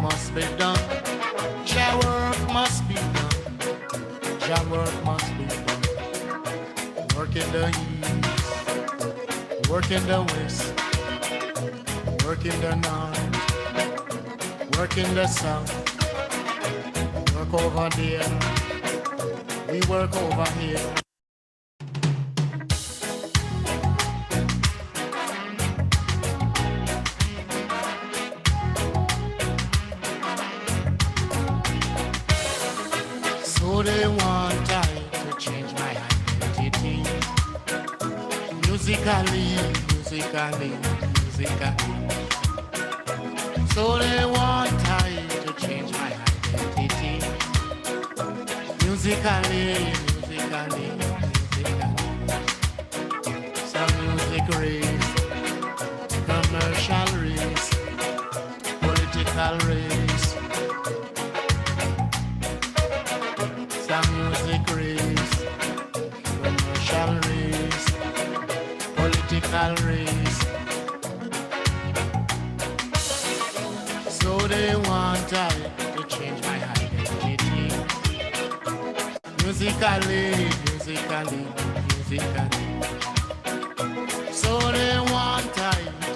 must be done. Jah work must be done. Jah work must be done. Work in the east, work in the west, work in the north, work in the south, work over there, we work over here. So they want I to change my identity. Musically. So they want I to change my identity. Musically. Some music race, commercial race, political race. Some music race, commercial race, political race. So they want I to change my identity. Musically. So they want I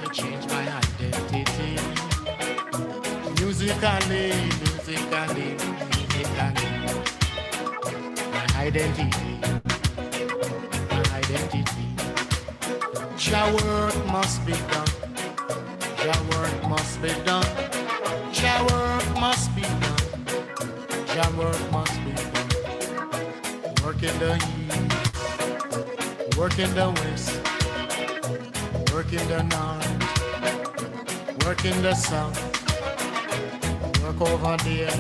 to change my identity. Musically. My identity. Jah work must be done. Jah work must be done. Jah work must be done. Jah work must be done. Work in the east, work in the west, work in the north, work in the south, work over there,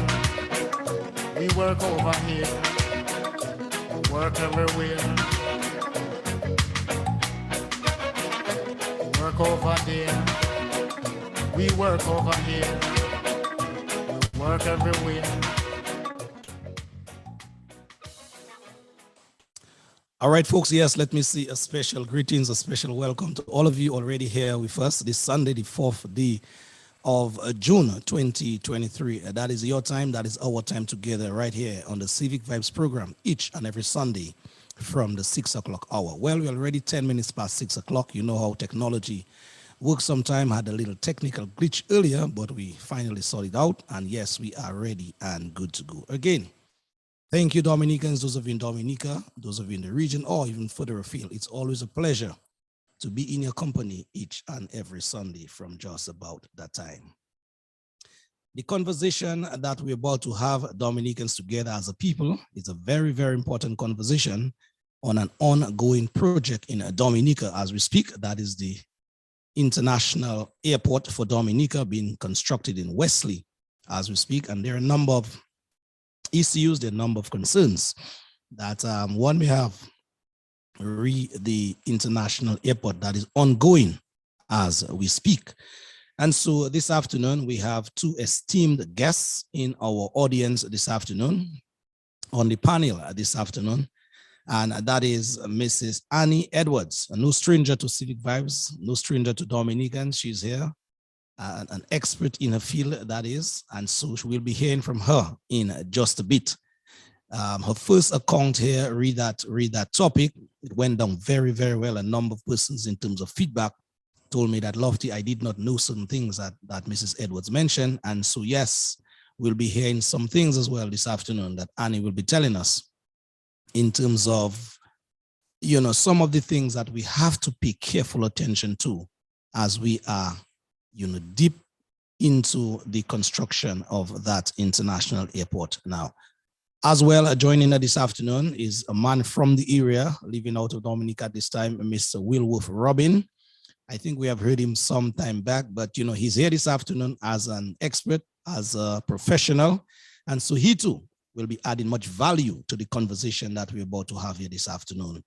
we work over here, we work everywhere, work over there, we work over here, we work everywhere. All right, folks, yes, let me see a special greetings, a special welcome to all of you already here with us this Sunday, the 4th day of June 2023. That is your time, that is our time together right here on the Civic Vibes program each and every Sunday from the 6 o'clock hour. Well, we're already 10 minutes past 6 o'clock. You know how technology works sometime, had a little technical glitch earlier, but we finally sorted it out. And yes, we are ready and good to go. Again, thank you, Dominicans, those of you in Dominica, those of you in the region, or even further afield. It's always a pleasure to be in your company each and every Sunday from just about that time. The conversation that we're about to have, Dominicans together as a people, is a very, very important conversation on an ongoing project in Dominica as we speak. That is the international airport for Dominica being constructed in Wesley as we speak. And there are a number of issues, there are a number of concerns that one we have the international airport that is ongoing as we speak. And so this afternoon, we have two esteemed guests in our audience this afternoon, on the panel this afternoon. And that is Mrs. Annie Edwards, no stranger to Civic Vibes, no stranger to Dominicans. She's here, an expert in her field, that is. And so we'll be hearing from her in just a bit. Her first account here, read that topic. It went down very, very well. A number of persons in terms of feedback told me that, Lofty, I did not know certain things that Mrs. Edwards mentioned. And so, yes, we'll be hearing some things as well this afternoon that Annie will be telling us in terms of, you know, some of the things that we have to pay careful attention to as we are, you know, deep into the construction of that international airport now. As well, joining us this afternoon is a man from the area, living out of Dominica at this time, Mr. Wilworth Robin. I think we have heard him some time back, but you know, he's here this afternoon as an expert, as a professional. And so he too will be adding much value to the conversation that we're about to have here this afternoon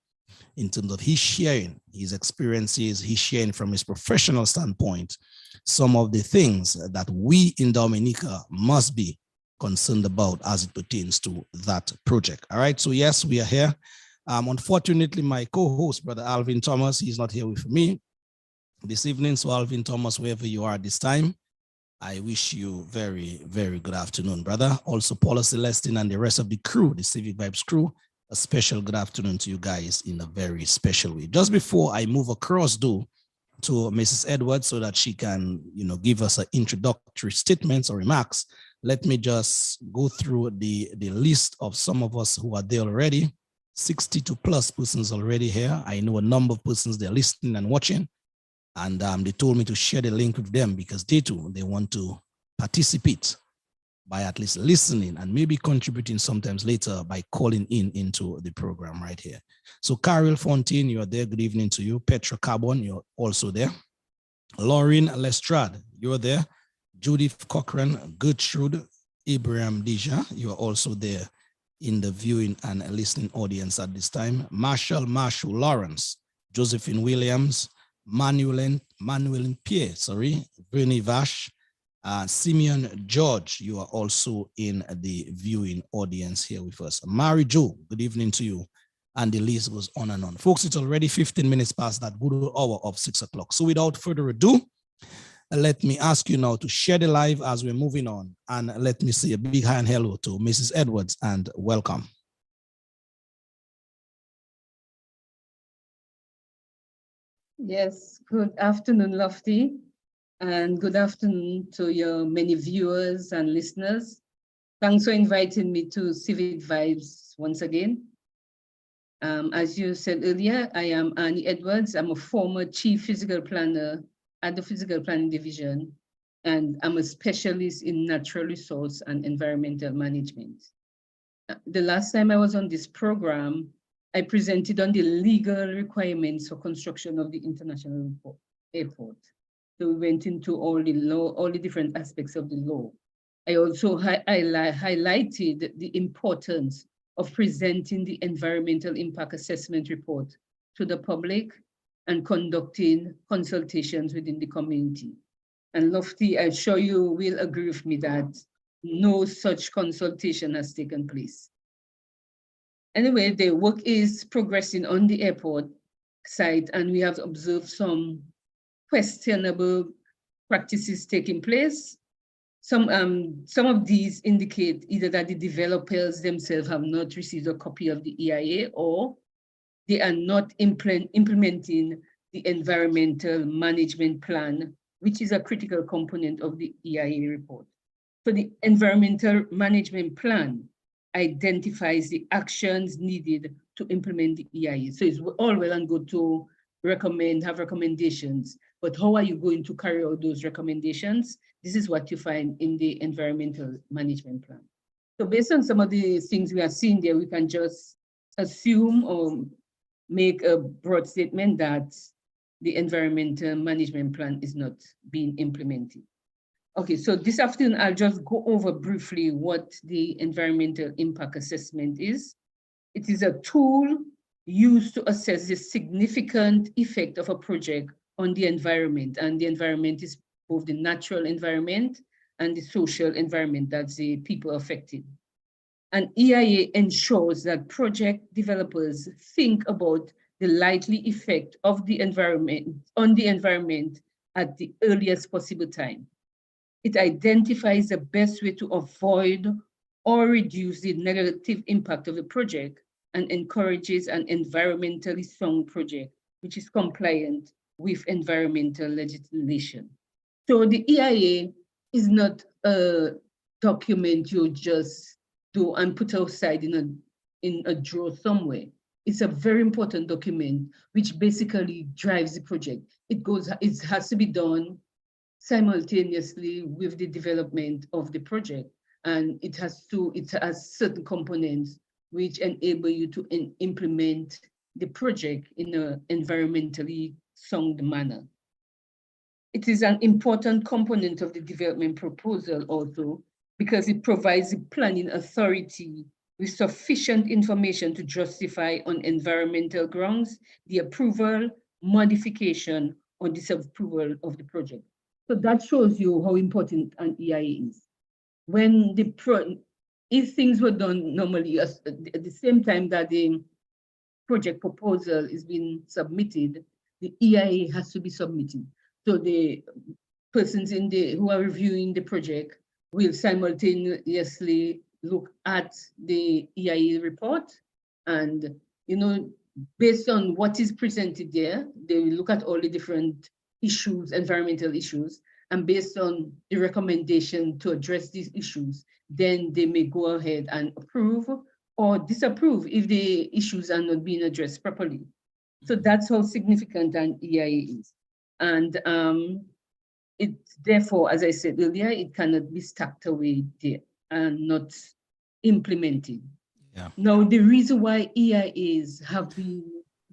in terms of his sharing his experiences, he's sharing from his professional standpoint, some of the things that we in Dominica must be concerned about as it pertains to that project. All right, so yes, we are here. Unfortunately, my co-host, Brother Alvin Thomas, he's not here with me this evening. So Alvin Thomas, wherever you are at this time, I wish you very, very good afternoon, brother. Also, Paula Celestine and the rest of the crew, the Civic Vibes crew, a special good afternoon to you guys in a very special way. Just before I move across, to Mrs. Edwards so that she can, give us an introductory statements or remarks, let me just go through the list of some of us who are there already. 62 plus persons already here. I know a number of persons they're listening and watching, and they told me to share the link with them because they too, they want to participate by at least listening and maybe contributing sometimes later by calling into the program right here. So Carol Fontaine, you are there. Good evening to you. Petra Carbon, you're also there. Lauren Lestrade, you're there. Judith Cochran, Gertrude, Ibrahim Deja, you are also there in the viewing and listening audience at this time. Marshall Lawrence, Josephine Williams, Manuel Pierre, Vernie Vash, Simeon George, you are also in the viewing audience here with us. Mary Jo, good evening to you. And the list goes on and on. Folks, it's already 15 minutes past that good hour of 6 o'clock. So without further ado, let me ask you now to share the live as we're moving on. And let me say a big hi and hello to Mrs. Edwards and welcome. Yes, good afternoon, Lofty, and good afternoon to your many viewers and listeners. Thanks for inviting me to Civic Vibes once again. As you said earlier, I am Annie Edwards. I'm a former Chief Physical Planner at the Physical Planning Division, and I'm a specialist in natural resource and environmental management. The last time I was on this program, I presented on the legal requirements for construction of the international airport. So we went into all the law, all the different aspects of the law. I also highlighted the importance of presenting the environmental impact assessment report to the public and conducting consultations within the community. And Lofty, I'm sure you will agree with me that no such consultation has taken place. Anyway, the work is progressing on the airport site, and we have observed some questionable practices taking place. Some of these indicate either that the developers themselves have not received a copy of the EIA, or they are not implementing the environmental management plan, which is a critical component of the EIA report. So the environmental management plan identifies the actions needed to implement the EIA. So it's all well and good to have recommendations, but how are you going to carry out those recommendations? This is what you find in the environmental management plan. So based on some of the things we are seeing there, we can just assume or make a broad statement that the environmental management plan is not being implemented. Okay, so this afternoon, I'll just go over briefly what the environmental impact assessment is. It is a tool used to assess the significant effect of a project on the environment, and the environment is both the natural environment and the social environment, that's the people affected. And EIA ensures that project developers think about the likely effect of the environment on the environment at the earliest possible time. It identifies the best way to avoid or reduce the negative impact of the project and encourages an environmentally sound project, which is compliant with environmental legislation. So the EIA is not a document you just do and put outside in a drawer somewhere. It's a very important document which basically drives the project. It has to be done simultaneously with the development of the project, and it has certain components which enable you to implement the project in an environmentally sound manner. It is an important component of the development proposal also because it provides the planning authority with sufficient information to justify on environmental grounds the approval, modification, or disapproval of the project. So that shows you how important an EIA is. When if things were done normally at the same time that the project proposal is being submitted, the EIA has to be submitted. So persons who are reviewing the project will simultaneously look at the EIA report, and based on what is presented there, they will look at all the different issues, environmental issues, and based on the recommendation to address these issues, then they may go ahead and approve or disapprove if the issues are not being addressed properly. So that's how significant an EIA is. And it, therefore, as I said earlier, it cannot be stacked away there and not implemented. Yeah. Now, the reason why EIAs have been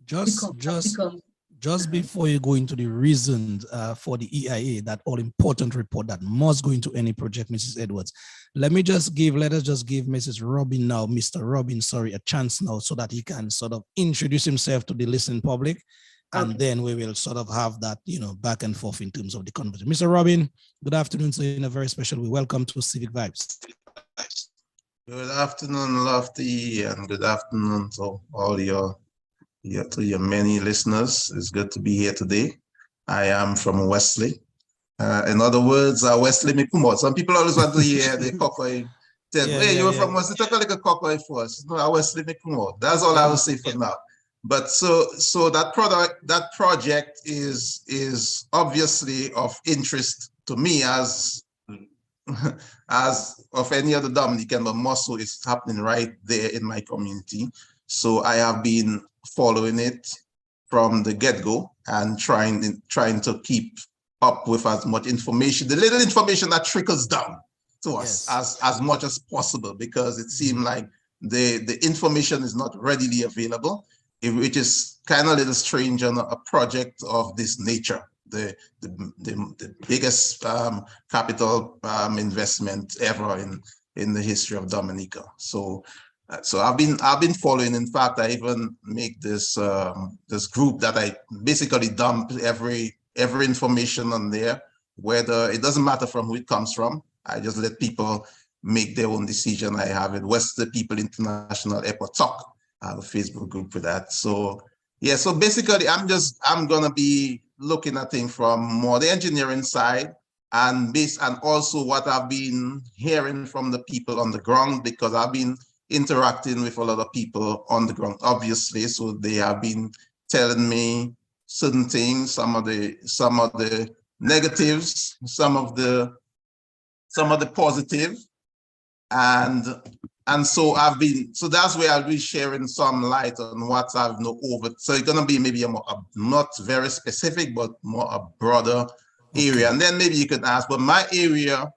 just before you go into the reasons for the EIA, that all important report that must go into any project, Mrs. Edwards, let us just give Mrs. Robin now, Mr. Robin, sorry, a chance now so that he can sort of introduce himself to the listening public. And then we will sort of have that, back and forth in terms of the conversation. Mr. Robin, good afternoon. So in a very special way, welcome to Civic Vibes. Good afternoon, Lofty, and good afternoon to all your many listeners. It's good to be here today. I am from Wesley. In other words, Wesley Mikumo. Some people always want to hear the Kokoi. You were from Wesley. Talk like a Kokoi for us. No, Wesley Mikumo. That's all I will say for now. But so that project is obviously of interest to me as of any other Dominican, but more so it's happening right there in my community. So I have been following it from the get-go and trying to keep up with as much information, the little information that trickles down to us as much as possible, because it seemed like the information is not readily available, which is kind of a little strange on a project of this nature, the biggest capital investment ever in the history of Dominica. So I've been following. In fact, I even make this this group that I basically dump every information on there, whether it doesn't matter from who it comes from. I just let people make their own decision. I have it West the People International Airport Talk. I have a Facebook group for that. So yeah, so basically I'm gonna be looking at things from more the engineering side and also what I've been hearing from the people on the ground, because I've been interacting with a lot of people on the ground, obviously. So they have been telling me certain things, some of the negatives, some of the positive, and so that's where I'll be sharing some light on what I've known over. So it's gonna be maybe a not very specific, but more a broader area. And then maybe you could ask, but my area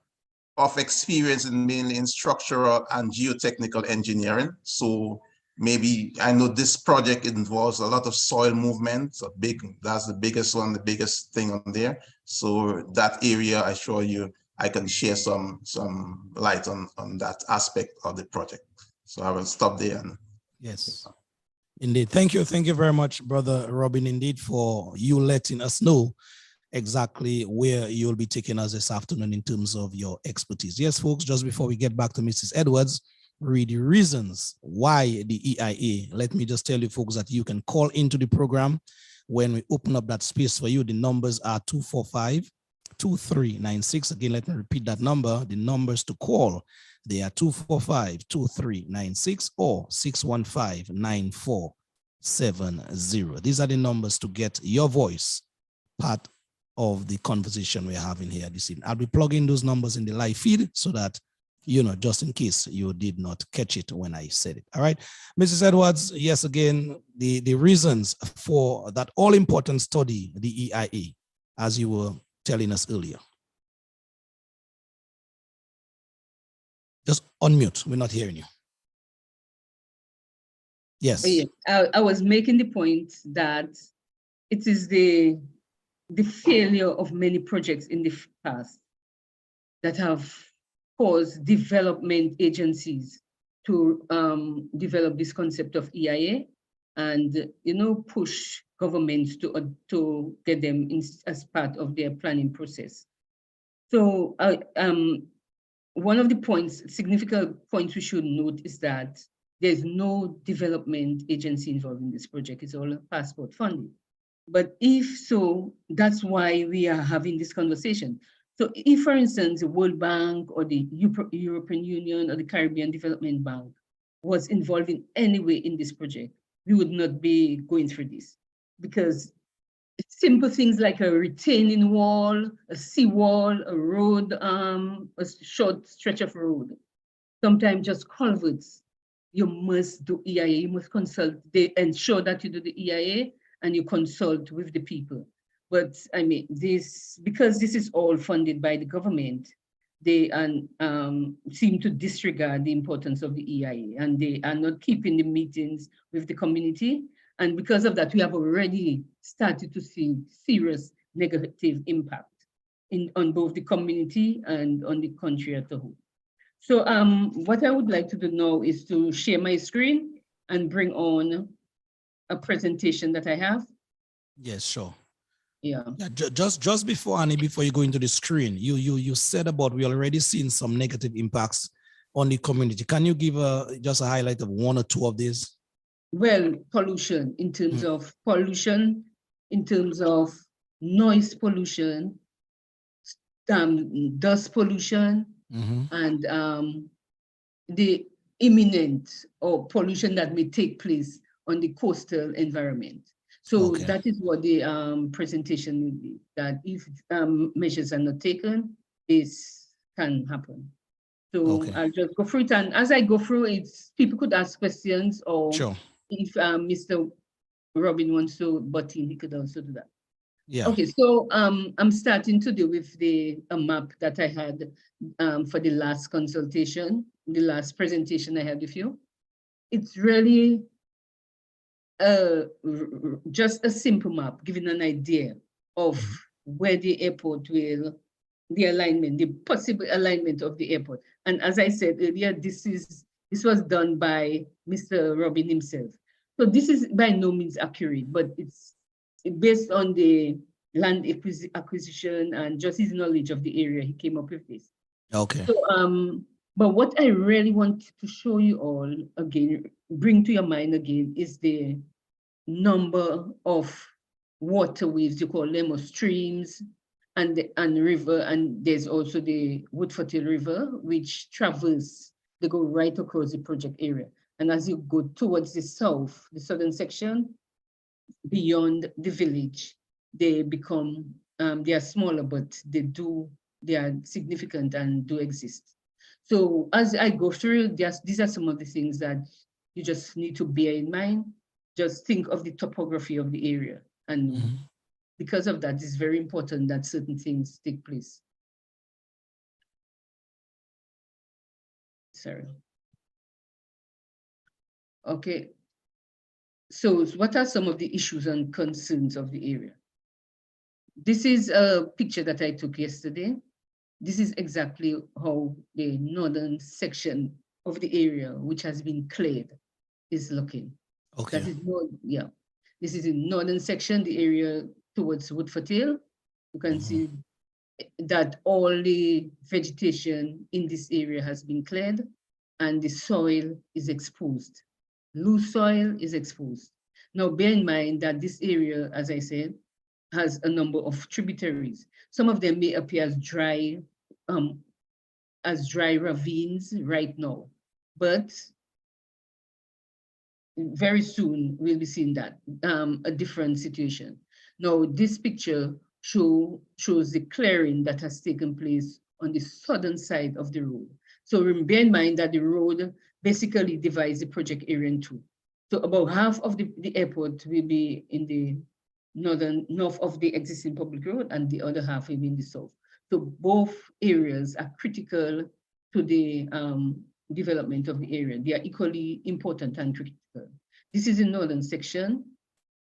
of experience is mainly in structural and geotechnical engineering. So maybe I know this project involves a lot of soil movement. That's the biggest one, the biggest thing on there. So that area, I assure you, I can share some light on that aspect of the project. So I will stop there. Yes, indeed. Thank you very much, Brother Robin, indeed, for you letting us know exactly where you'll be taking us this afternoon in terms of your expertise. Yes, folks, just before we get back to Mrs. Edwards, read the reasons why the EIA. Let me just tell you, folks, that you can call into the program when we open up that space for you. The numbers are 245-2396. Again, let me repeat that number. The numbers to call, they are 245-2396 or 615-9470. These are the numbers to get your voice part of the conversation we're having here this evening. I'll be plugging those numbers in the live feed so that, just in case you did not catch it when I said it. All right, Mrs. Edwards, yes, again, the reasons for that all-important study, the EIA, as you were telling us earlier. Just unmute, we're not hearing you. Yes. I was making the point that it is the failure of many projects in the past that have caused development agencies to develop this concept of EIA and push governments to get them as part of their planning process. So one of the significant points we should note is that there's no development agency involved in this project. It's all passport funding. But if so, that's why we are having this conversation. So if, for instance, the World Bank or the European Union or the Caribbean Development Bank was involved in any way in this project, we would not be going through this, because simple things like a retaining wall, a seawall, a road, a short stretch of road, sometimes just culverts. You must do EIA, you must consult, they ensure that you do the EIA and you consult with the people. But I mean, because this is all funded by the government, they seem to disregard the importance of the EIA, and they are not keeping the meetings with the community. And because of that, we have already started to see serious negative impact on both the community and on the country as a whole. So what I would like to do now is to share my screen and bring on a presentation that I have. Yes, sure. Yeah. Yeah, just before, Annie, before you go into the screen, you said about we already seen some negative impacts on the community. Can you give just a highlight of one or two of these? Well, pollution, in terms of pollution, in terms of noise pollution, dust pollution, and the imminent or pollution that may take place on the coastal environment. So that is what the presentation will be, that if measures are not taken, this can happen. So I'll just go through it, and as I go through it, people could ask questions, or if Mr. Robin wants to butt in, he could also do that. Yeah. Okay, so I'm starting to do with a map that I had for the last consultation, the last presentation I had with you. It's really just a simple map, giving an idea of where the airport will, the alignment, the possible alignment of the airport. And as I said earlier, this was done by Mr. Robin himself. So this is by no means accurate, but it's based on the land acquisition and just his knowledge of the area, he came up with this. Okay. So, but what I really want to show you all again, bring to your mind again, is the number of waterways, you call them, or streams, and river, and there's also the Woodford River, which travels, they go right across the project area. And as you go towards the south, the southern section, beyond the village, they become, they are smaller, but they are significant and do exist. So as I go through, these are some of the things that you just need to bear in mind. Just think of the topography of the area. And because of that, it's very important that certain things take place. Sorry. Okay. So what are some of the issues and concerns of the area? This is a picture that I took yesterday. This is exactly how the northern section of the area, which has been cleared, is looking. Okay. That is this is the northern section, the area towards Woodford Hill. You can see that all the vegetation in this area has been cleared and the soil is exposed. Loose soil is exposed. Now, bear in mind that this area, as I said, has a number of tributaries. Some of them may appear as dry ravines right now, but very soon we'll be seeing that, a different situation. Now, this picture shows the clearing that has taken place on the southern side of the road. So bear in mind that the road basically divides the project area in two. So about half of the airport will be in the north of the existing public road, and the other half will be in the south. So both areas are critical to the development of the area. They are equally important and critical. This is the northern section,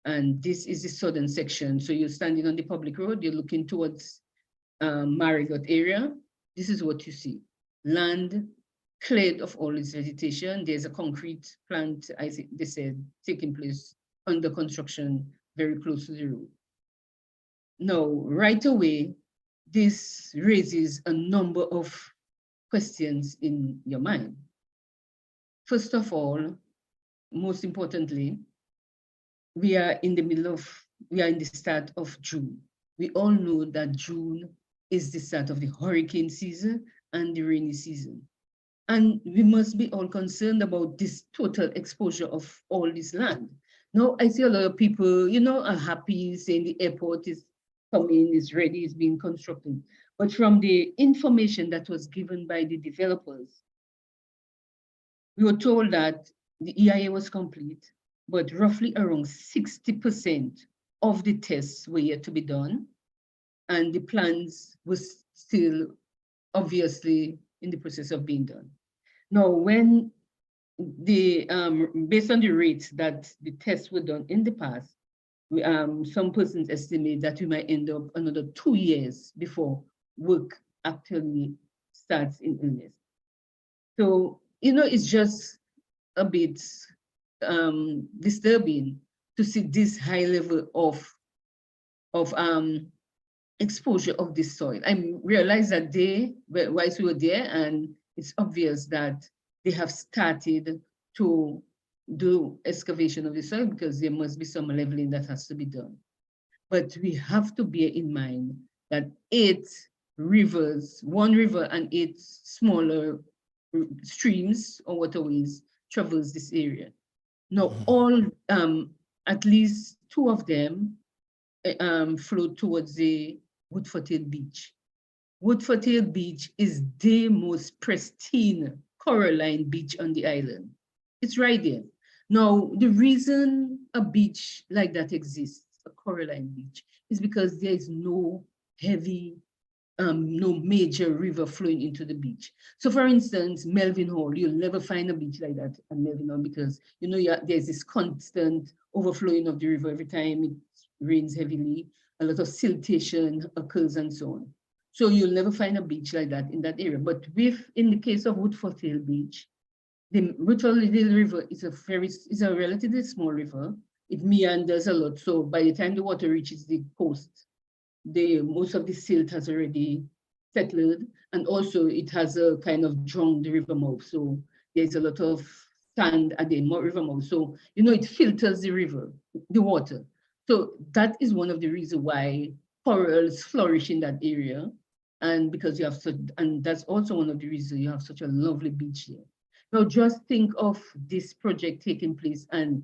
and this is the southern section. So you're standing on the public road, you're looking towards Marigot area. This is what you see. Land cleared of all its vegetation. There's a concrete plant, I think they said, taking place under construction very close to the road. Now, right away, this raises a number of questions in your mind. First of all, most importantly, we are in the middle of we are in the start of June. We all know that June is the start of the hurricane season and the rainy season. And we must be all concerned about this total exposure of all this land. Now, I see a lot of people, are happy saying the airport is coming, is ready, is being constructed. But from the information that was given by the developers, we were told that the EIA was complete, but roughly around 60% of the tests were yet to be done, and the plans were still obviously in the process of being done. Now, when the based on the rates that the tests were done in the past, some persons estimate that we might end up another 2 years before work actually starts in earnest. So, it's just a bit disturbing to see this high level of exposure of this soil. I realized that whilst we were there, and it's obvious that they have started to do excavation of the soil because there must be some leveling that has to be done. But we have to bear in mind that 8 rivers, 1 river and 8 smaller streams or waterways traverse this area. Now, all, at least 2 of them flow towards the Woodford Beach. Woodford Beach is the most pristine coralline beach on the island. It's right there. Now, the reason a beach like that exists, a coralline beach, is because there is no heavy, no major river flowing into the beach. So for instance, Melvin Hall, you'll never find a beach like that at Melvin Hall because, there's this constant overflowing of the river every time it rains heavily. A lot of siltation occurs and so on. So you'll never find a beach like that in that area. But in the case of Woodford Beach, the Woodford River is a relatively small river. It meanders a lot. So by the time the water reaches the coast, most of the silt has already settled. And also it has a kind of drowned the river mouth. So there's a lot of sand at the river mouth. So, it filters the river, the water. So that is one of the reasons why corals flourish in that area. And because and that's also one of the reasons you have such a lovely beach there. Now just think of this project taking place, and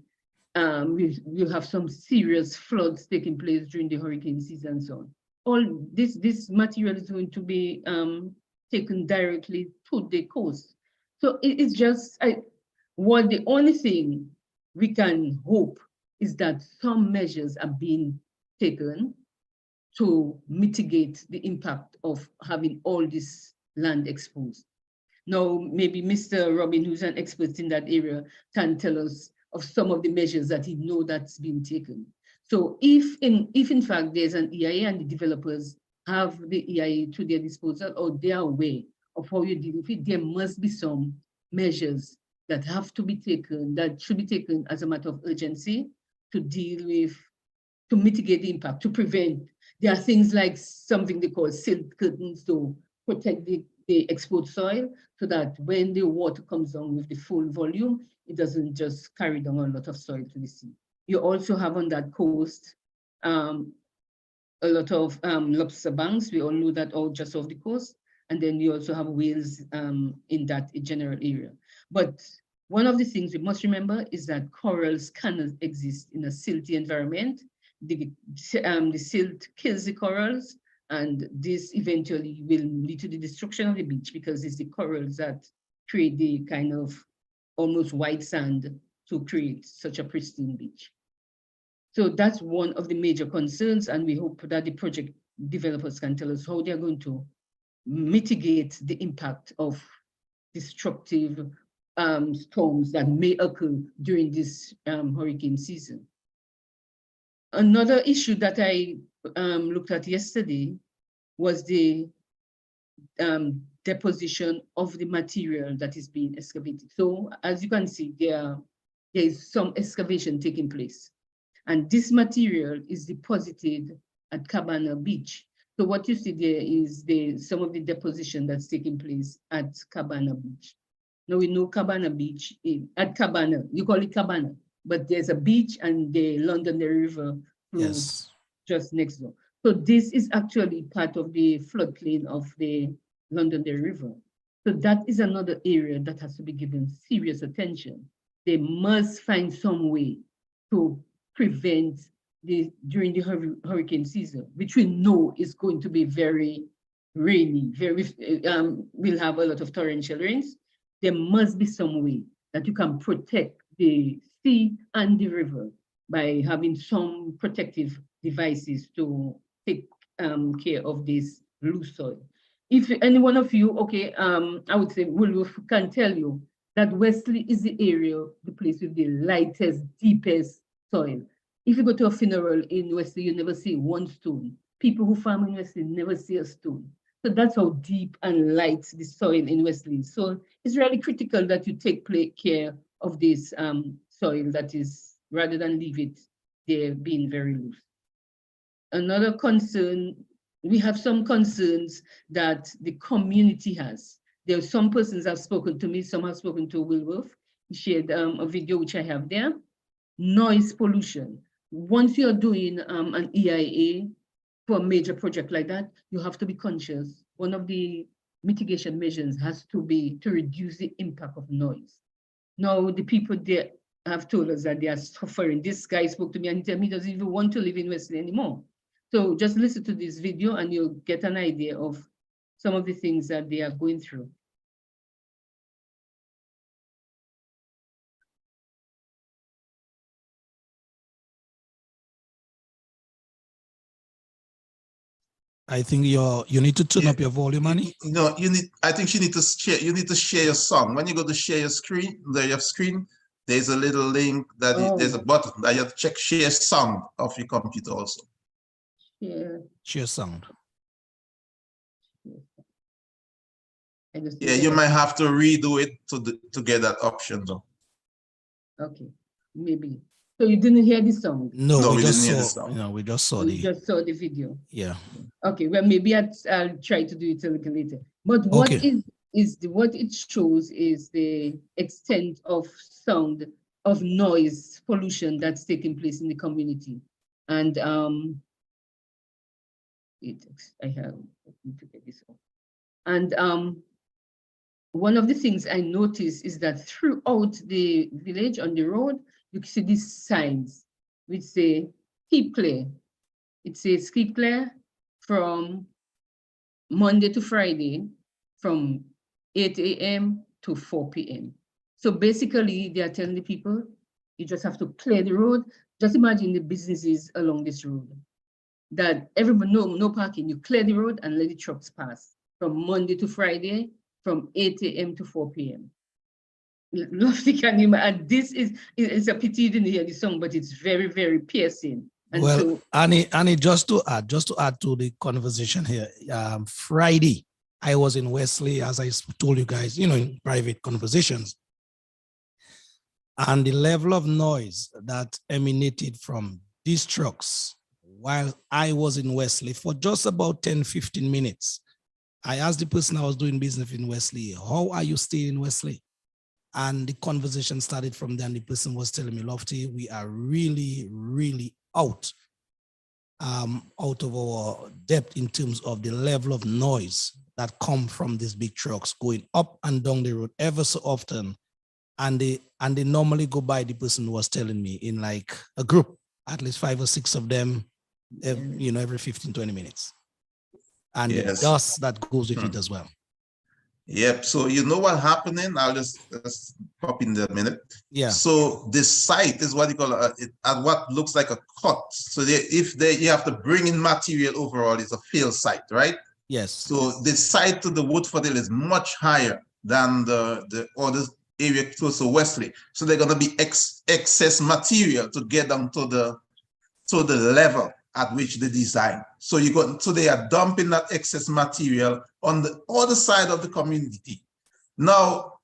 we'll have some serious floods taking place during the hurricane season and so on. All this material is going to be taken directly to the coast. So it's just, the only thing we can hope is that some measures are being taken to mitigate the impact of having all this land exposed. Now, maybe Mr. Robin, who's an expert in that area, can tell us of some of the measures that he knows that's been taken. So if in fact there's an EIA and the developers have the EIA to their disposal, or they are aware of how you deal with it, there must be some measures that have to be taken, that should be taken as a matter of urgency to deal with, to mitigate the impact, to prevent. There are things like something they call silt curtains to protect the exposed soil, so that when the water comes down with the full volume, it doesn't just carry down a lot of soil to the sea. You also have on that coast a lot of lobster banks. We all know that, all just off the coast. And then you also have whales in that general area. But one of the things we must remember is that corals cannot exist in a silty environment. The silt kills the corals, and this eventually will lead to the destruction of the beach, because it's the corals that create the kind of almost white sand to create such a pristine beach. So that's one of the major concerns, and we hope that the project developers can tell us how they're going to mitigate the impact of destructive storms that may occur during this hurricane season. Another issue that I looked at yesterday was the deposition of the material that is being excavated. So as you can see, there is some excavation taking place. And this material is deposited at Cabana Beach. So what you see there is some of the deposition that's taking place at Cabana Beach. Now we know Cabana Beach, at Cabana, you call it Cabana, but there's a beach and the Londonderry River Yes. just next door. So this is actually part of the floodplain of the Londonderry River. So that is another area that has to be given serious attention. They must find some way to prevent during the hurricane season, which we know is going to be very rainy, we'll have a lot of torrential rains. There must be some way that you can protect the sea and the river by having some protective devices to take care of this loose soil. If any one of you, okay, I would say Woolworth can tell you that Wesley is the area, the place with the lightest, deepest soil. If you go to a funeral in Wesley, you never see one stone. People who farm in Wesley never see a stone. So that's how deep and light the soil in Wesley is. So it's really critical that you take care of this soil that is, rather than leave it there being very loose. Another concern, we have some concerns that the community has. There are some persons have spoken to me, some have spoken to Woolworth. He shared a video which I have there. Noise pollution. Once you're doing an EIA for a major project like that, you have to be conscious. One of the mitigation measures has to be to reduce the impact of noise. Now, the people there have told us that they are suffering. This guy spoke to me and he told me he doesn't even want to live in Wesley anymore. So just listen to this video and you'll get an idea of some of the things that they are going through. I think you need to turn up your volume, Annie. No, I think you need to share your song. When you go to share your screen, there's a little link there's a button that you have to check share sound of your computer also. Yeah. Share sound. Yeah, you might have to redo it to get that option though. Okay, maybe. So you didn't hear the song? No, we just didn't hear the saw. song. No, we just saw We just saw the video. Yeah. Okay, well, maybe I'll try to do it a little later. But what what it shows is the extent of sound, of noise pollution that's taking place in the community. And I have to get this off. And one of the things I noticed is that throughout the village on the road, you can see these signs which say keep clear. It says keep clear from Monday to Friday from 8 a.m. to 4 p.m. So basically they are telling the people, you just have to clear the road. Just imagine the businesses along this road that everybody, no parking, you clear the road and let the trucks pass from Monday to Friday from 8 a.m. to 4 p.m. Lofty, can you imagine? And this it's a pity you didn't hear the song, but it's very, very piercing. And well, so, Annie, just to add to the conversation here, Friday, I was in Wesley, as I told you guys, in private conversations. And the level of noise that emanated from these trucks while I was in Wesley for just about 10, 15 minutes, I asked the person I was doing business in Wesley, how are you staying in Wesley? And the conversation started from there. And the person was telling me, Lofty, we are really, really out of our depth in terms of the level of noise that come from these big trucks going up and down the road ever so often. And they normally go by, the person who was telling me, in like a group, at least 5 or 6 of them, every 15, 20 minutes. And the dust that goes with it as well. Yep. So you know what happening? I'll just pop in there a minute. Yeah. So this site is what you call at what looks like a cut. So you have to bring in material overall, it's a field site, right? Yes. So the site to the Woodford Hill is much higher than the other area close to Wesley. So they're gonna be excess material to get down to the level at which they design. So they are dumping that excess material on the other side of the community. Now,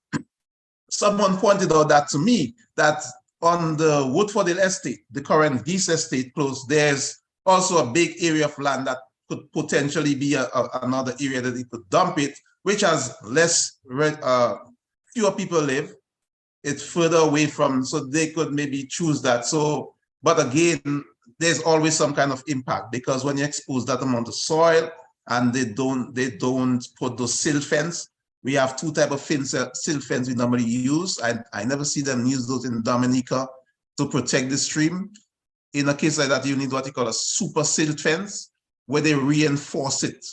someone pointed out that to me, that on the Woodford Hill estate, the current Geese estate close, there's also a big area of land that could potentially be another area that they could dump it, which has fewer people live. It's further away from, so they could maybe choose that. So, but again, there's always some kind of impact, because when you expose that amount of soil and they don't put those silt fence. We have two type of silt fence we normally use. I never see them use those in Dominica to protect the stream. In a case like that, you need what you call a super silt fence, where they reinforce it.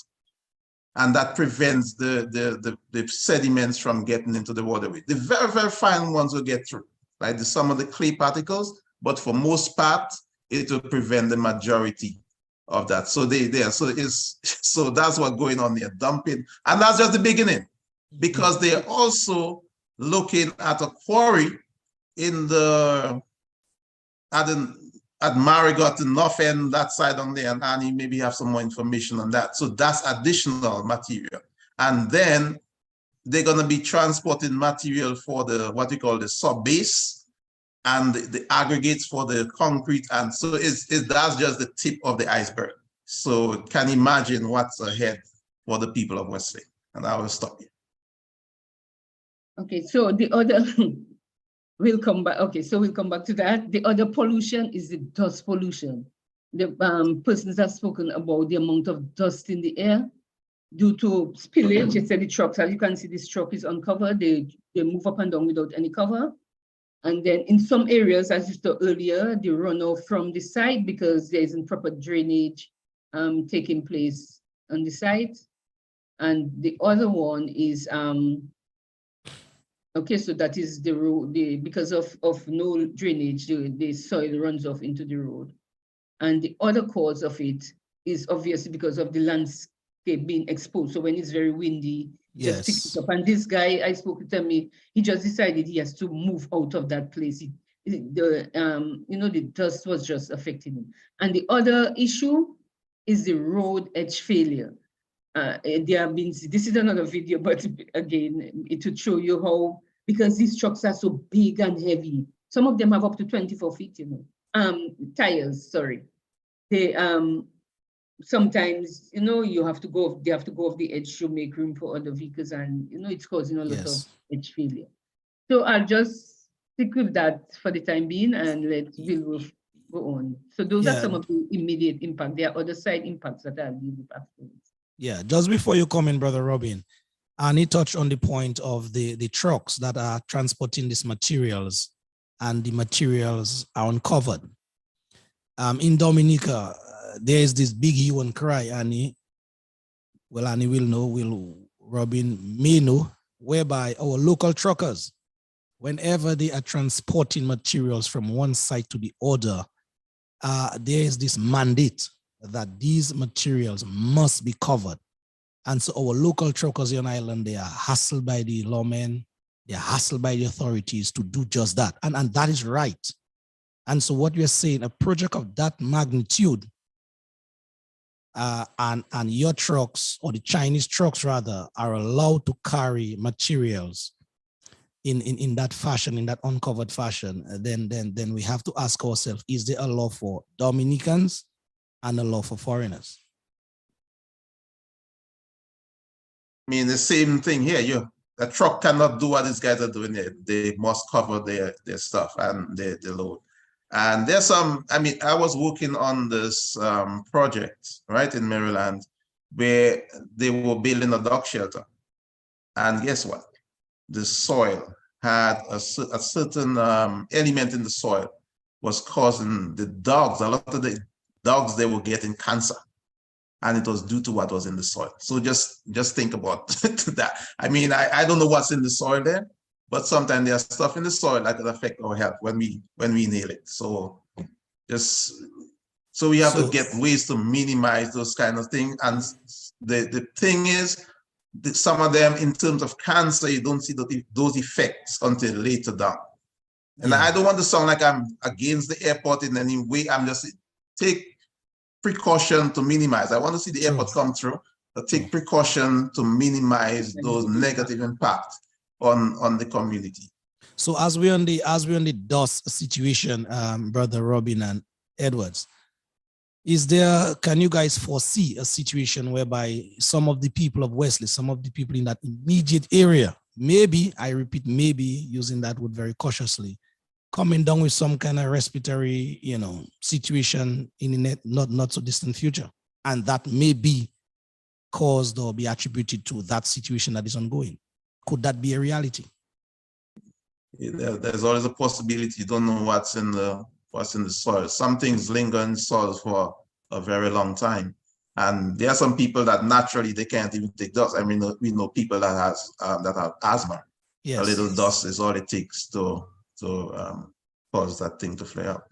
And that prevents the sediments from getting into the waterway. The very, very fine ones will get through, like some of the clay particles, but for most part, it will prevent the majority of that. So so that's what's going on there, dumping. And that's just the beginning, because they're also looking at a quarry at Marigot, the north end, that side on there, and Annie maybe have some more information on that. So that's additional material. And then they're going to be transporting material for what we call the sub-base, and the aggregates for the concrete. And so that's just the tip of the iceberg. So can you imagine what's ahead for the people of Wesley? And I will stop here. Okay, so the other, we'll come back. Okay, so we'll come back to that. The other pollution is the dust pollution. The persons have spoken about the amount of dust in the air due to spillage. It's the trucks, as you can see, this truck is uncovered. They move up and down without any cover. And then in some areas, as you saw earlier, the runoff from the site, because there isn't proper drainage taking place on the site. And the other one is, okay, so that is the road, because of no drainage, the soil runs off into the road. And the other cause of it is obviously because of the landscape being exposed. So when it's very windy, just pick it up. And this guy, I spoke to him, he just decided he has to move out of that place. The dust was just affecting him. And the other issue is the road edge failure. This is another video, but again, it would show you how, because these trucks are so big and heavy, some of them have up to 24 feet, tires, sorry. They, sometimes, they have to go off the edge to make room for other vehicles, and, it's causing a lot of edge failure. So I'll just stick with that for the time being and let Bill go on. So those are some of the immediate impact. There are other side impacts that I'll deal with afterwards. Yeah, just before you come in, Brother Robin, and he touched on the point of the trucks that are transporting these materials, and the materials are uncovered. In Dominica, there is this big hue and cry, Annie. Well, Annie will know, Robin may know, whereby our local truckers, whenever they are transporting materials from one site to the other, there is this mandate that these materials must be covered. And so our local truckers here on island, they are hassled by the lawmen, they are hassled by the authorities to do just that. And that is right. And so what we are saying, a project of that magnitude, and your trucks, or the Chinese trucks rather, are allowed to carry materials in that fashion, in that uncovered fashion, then we have to ask ourselves, is there a law for Dominicans and a law for foreigners? I mean, the same thing here. The truck cannot do what these guys are doing there. They must cover their stuff and their load. And there's I was working on this project, right, in Maryland, where they were building a dog shelter. And guess what? The soil had a certain element in the soil was causing the dogs, a lot of the dogs, they were getting cancer. And it was due to what was in the soil. So just think about that. I mean, I don't know what's in the soil there, but sometimes there's stuff in the soil that could affect our health when we nail it. So we have to get ways to minimize those kind of things. And the thing is, that some of them, in terms of cancer, you don't see those effects until later down. And I don't want to sound like I'm against the airport in any way. I'm just take precaution to minimize. I want to see the airport come through, but take precaution to minimize those negative impacts on the community. So as we're on the dust situation, Brother Robin and Edwards, can you guys foresee a situation whereby some of the people of Wesley, some of the people in that immediate area, maybe, I repeat, maybe, using that word very cautiously, coming down with some kind of respiratory, situation in the not so distant future. And that may be caused or be attributed to that situation that is ongoing. Could that be a reality? There's always a possibility. You don't know what's in the soil. Some things linger in soil for a very long time. And there are some people that naturally they can't even take dust. I mean, we know people that have asthma. Yes. A little dust is all it takes to cause that thing to flare up.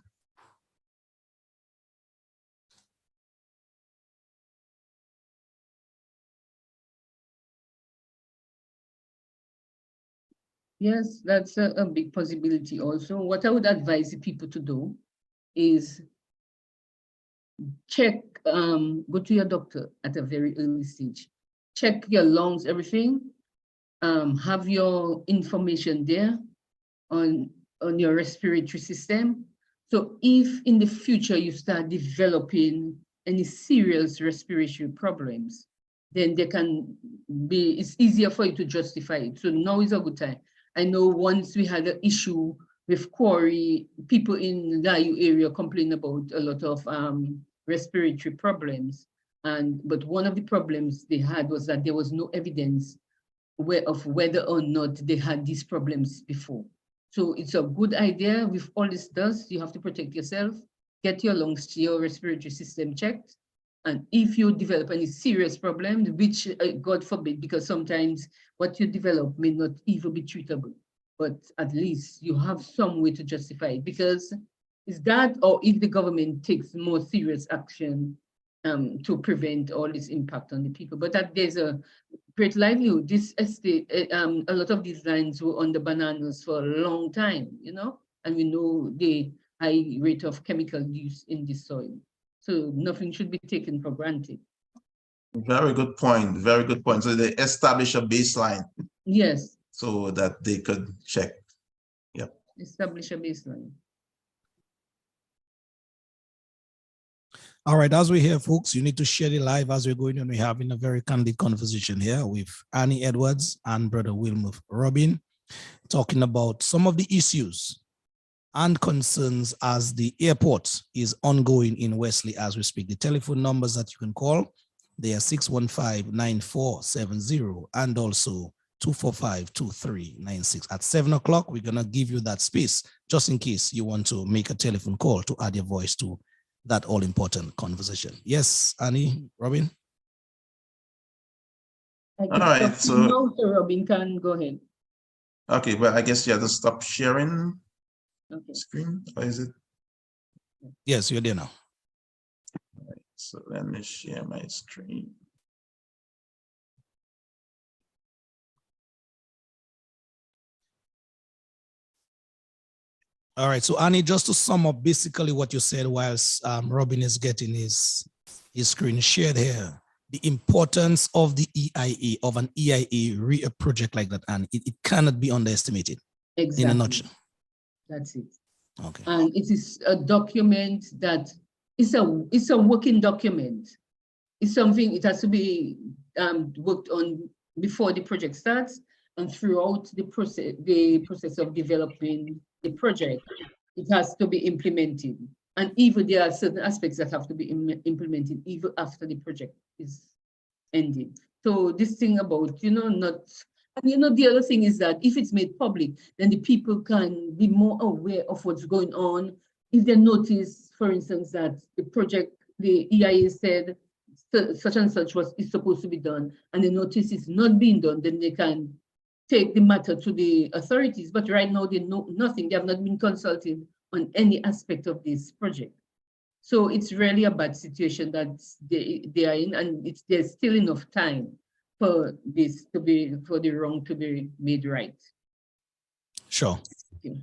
Yes, that's a big possibility also. What I would advise the people to do is check, go to your doctor at a very early stage. Check your lungs, everything. Have your information there on your respiratory system. So if in the future you start developing any serious respiratory problems, then it's easier for you to justify it. So now is a good time. I know once we had an issue with quarry, people in the Layu area complained about a lot of respiratory problems. But one of the problems they had was that there was no evidence of whether or not they had these problems before. So it's a good idea. With all this dust, you have to protect yourself, get your lungs, your respiratory system checked. And if you develop any serious problems, which God forbid, because sometimes what you develop may not even be treatable, but at least you have some way to justify it, because is that, or if the government takes more serious action to prevent all this impact on the people. But that there's a great livelihood. This estate, a lot of these lands were on the bananas for a long time, and we know the high rate of chemical use in the soil. So nothing should be taken for granted. Very good point. Very good point. So they establish a baseline. Yes. So that they could check. Yep. Establish a baseline. All right, as we're here, folks, you need to share the live as we're going on. We're having a very candid conversation here with Annie Edwards and Brother Wilmer Robin, talking about some of the issues and concerns as the airport is ongoing in Wesley as we speak. The telephone numbers that you can call, they are 615-9470 and also 245-2396. At 7 o'clock, we're going to give you that space just in case you want to make a telephone call to add your voice to that all-important conversation. Yes, Annie, Robin? All right, so Robin can go ahead. Okay, well, I guess you have to stop sharing screen, or is it? Yes, you're there now. All right, so let me share my screen. All right, so Annie, just to sum up basically what you said whilst Robin is getting his screen shared here, the importance of the EIA, of an EIA project like that, and it cannot be underestimated. Exactly. In a nutshell. That's it. Okay. And it is a document that it's a working document. It's something, it has to be worked on before the project starts and throughout the process of developing the project. It has to be implemented. And even there are certain aspects that have to be implemented even after the project is ended. So this thing about, the other thing is that if it's made public, then the people can be more aware of what's going on. If they notice, for instance, that the project, the EIA said such and such is supposed to be done, and the notice is not being done, then they can take the matter to the authorities. But right now they know nothing. They have not been consulted on any aspect of this project. So it's really a bad situation that they are in, and there's still enough time for for the wrong to be made right. Sure. Yeah.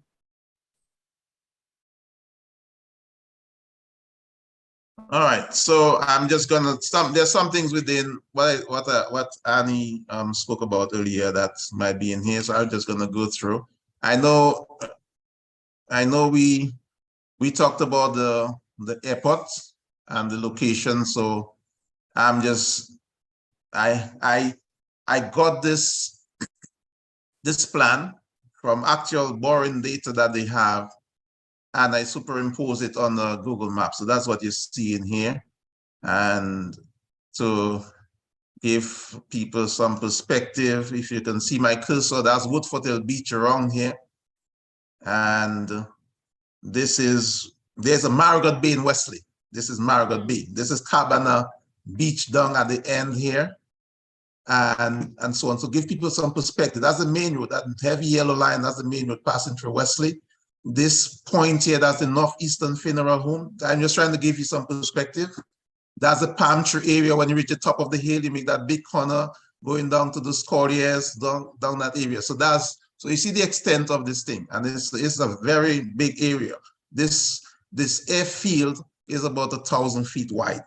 All right, so I'm just gonna there's some things within what Annie spoke about earlier that might be in here, so I'm just gonna go through. I know we talked about the airport and the location, so I'm just I got this plan from actual borrowing data that they have and I superimpose it on the Google map. So that's what you see in here. And to give people some perspective, if you can see my cursor, that's Woodford Beach around here. And there's a Marigot Bay in Wesley. This is Marigot Bay. This is Cabana Beach down at the end here. And so on. So give people some perspective. That's the main road. That heavy yellow line, that's the main road passing through Wesley. This point here, that's the Northeastern Funeral Home. I'm just trying to give you some perspective. That's the palm tree area. When you reach the top of the hill, you make that big corner going down to the Scorriers, down that area. So you see the extent of this thing, and it's a very big area. This airfield is about 1,000 feet wide.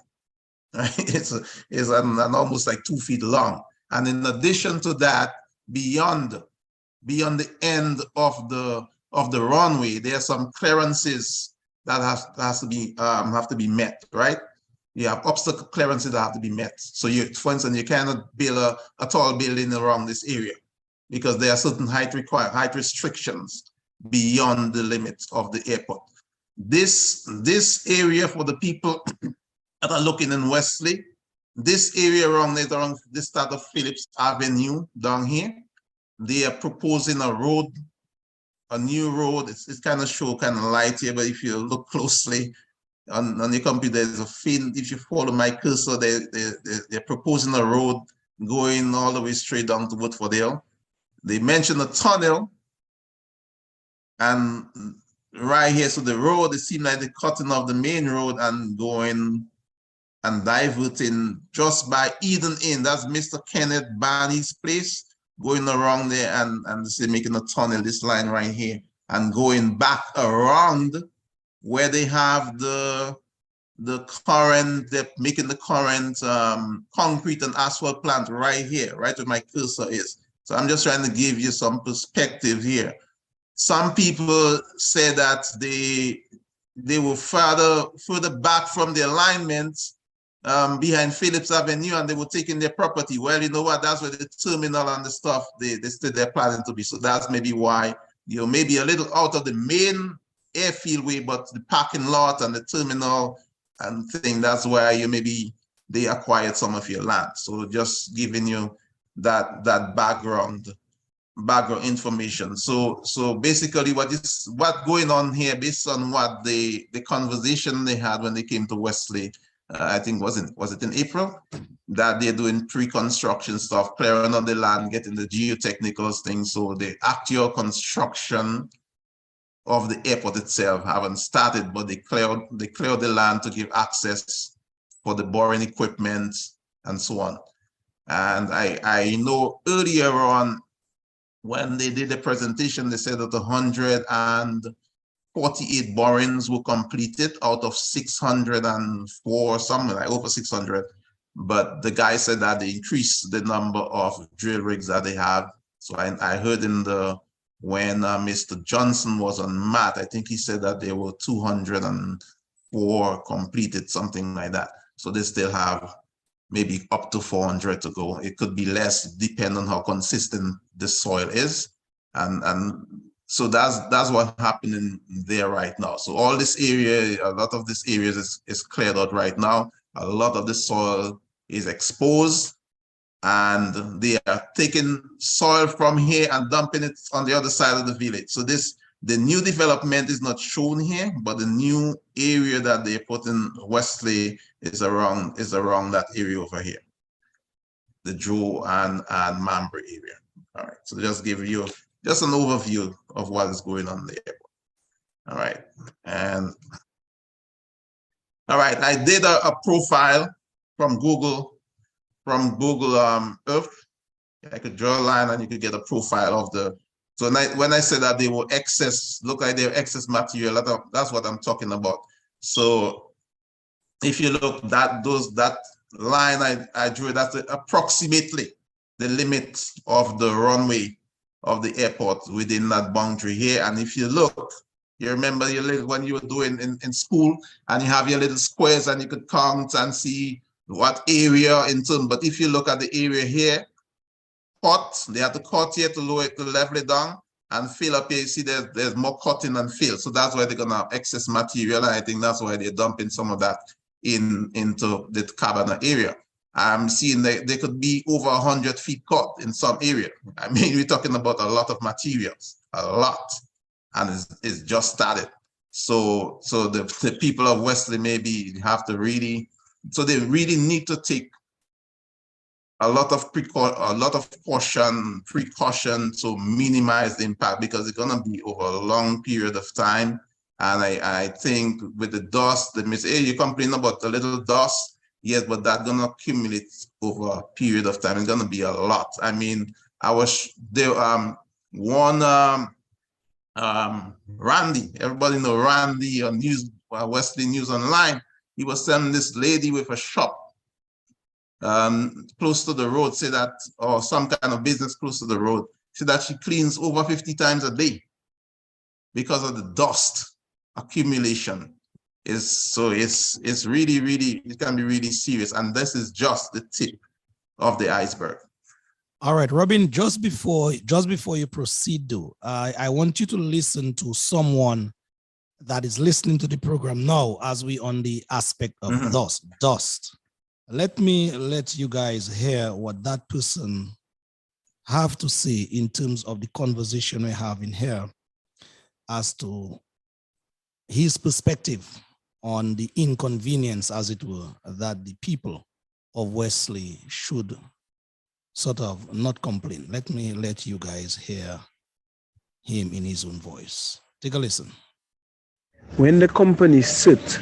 Right? It's an almost like 2 feet long. And in addition to that, beyond the end of the runway, there are some clearances that have to be met, right? You have obstacle clearances that have to be met. So for instance, you cannot build a tall building around this area because there are certain height restrictions beyond the limits of the airport. This area, for the people that are looking in Wesley, this area around this start of Phillips Avenue down here, they are proposing a new road. It's kind of light here, but if you look closely on your computer, there's a field. If you follow my cursor, they're proposing a road going all the way straight down to Woodford Hill. They mentioned a tunnel, and right here, so the road, it seems like they're cutting off the main road and going and diverting just by Eden Inn. That's Mr. Kenneth Barney's place, going around there and they're making a tunnel, this line right here, and going back around where they have the current, they're making the current concrete and asphalt plant right here, right where my cursor is. So I'm just trying to give you some perspective here. Some people say that they were further back from the alignment behind Phillips Avenue, and they were taking their property. Well, you know what? That's where the terminal and the stuff they're planning to be. So that's maybe why you're maybe a little out of the main airfield way, but the parking lot and the terminal and thing, that's where they acquired some of your land. So just giving you that background information. So basically what's going on here, based on what the conversation they had when they came to Wesley, I think was it in April, that they're doing pre-construction stuff, clearing on the land, getting the geotechnical things. So the actual construction of the airport itself haven't started, but they cleared the land to give access for the boring equipment and so on. And I know earlier on when they did the presentation, they said that 148 borings were completed out of 604, something like over 600. But the guy said that they increased the number of drill rigs that they have. So I heard when Mr. Johnson was on MAT, I think he said that there were 204 completed, something like that. So they still have maybe up to 400 to go. It could be less, depending on how consistent the soil is. And so that's what's happening there right now. So all this area, a lot of this area is cleared out right now. A lot of the soil is exposed, and they are taking soil from here and dumping it on the other side of the village. So the new development is not shown here, but the new area that they put in Wesley is around that area over here, the Joe and Mambury area. All right, so just give you just an overview of what is going on there. All right, and all right, I did a profile from Google Earth. I could draw a line and you could get a profile of the. So when I said that they were excess, look like they're excess material, that's what I'm talking about. So if you look that line I drew, that's approximately the limit of the runway of the airport within that boundary here. And if you look, you remember when you were doing in school, and you have your little squares and you could count and see what area in terms. But if you look at the area here, they have to cut here to lower it, to level it down, and fill up here, you see there's more cutting and fill. So that's why they're gonna have excess material. And I think that's why they're dumping some of that into the Cabana area. I'm seeing that they could be over 100 feet cut in some area. I mean, we're talking about a lot of materials, a lot, and it's just started. So the people of Wesley maybe have to really, so they really need to take a lot of precaution to minimize the impact, because it's gonna be over a long period of time. And I think with the dust, they may say, hey, you complain about the little dust. Yes, but that's gonna accumulate over a period of time. It's gonna be a lot. I mean, I was there. Randy, everybody know Randy on Wesley News Online. He was telling this lady with a shop close to the road, say that, or some kind of business close to the road, say that she cleans over 50 times a day because of the dust accumulation. It's really, it can be really serious, and this is just the tip of the iceberg. All right, Robin, just before you proceed, though, I want you to listen to someone that is listening to the program now as we on the aspect of dust. Let me let you guys hear what that person have to say in terms of the conversation we're having here as to his perspective on the inconvenience, as it were, that the people of Wesley should sort of not complain. Let me let you guys hear him in his own voice. Take a listen. When the company SIT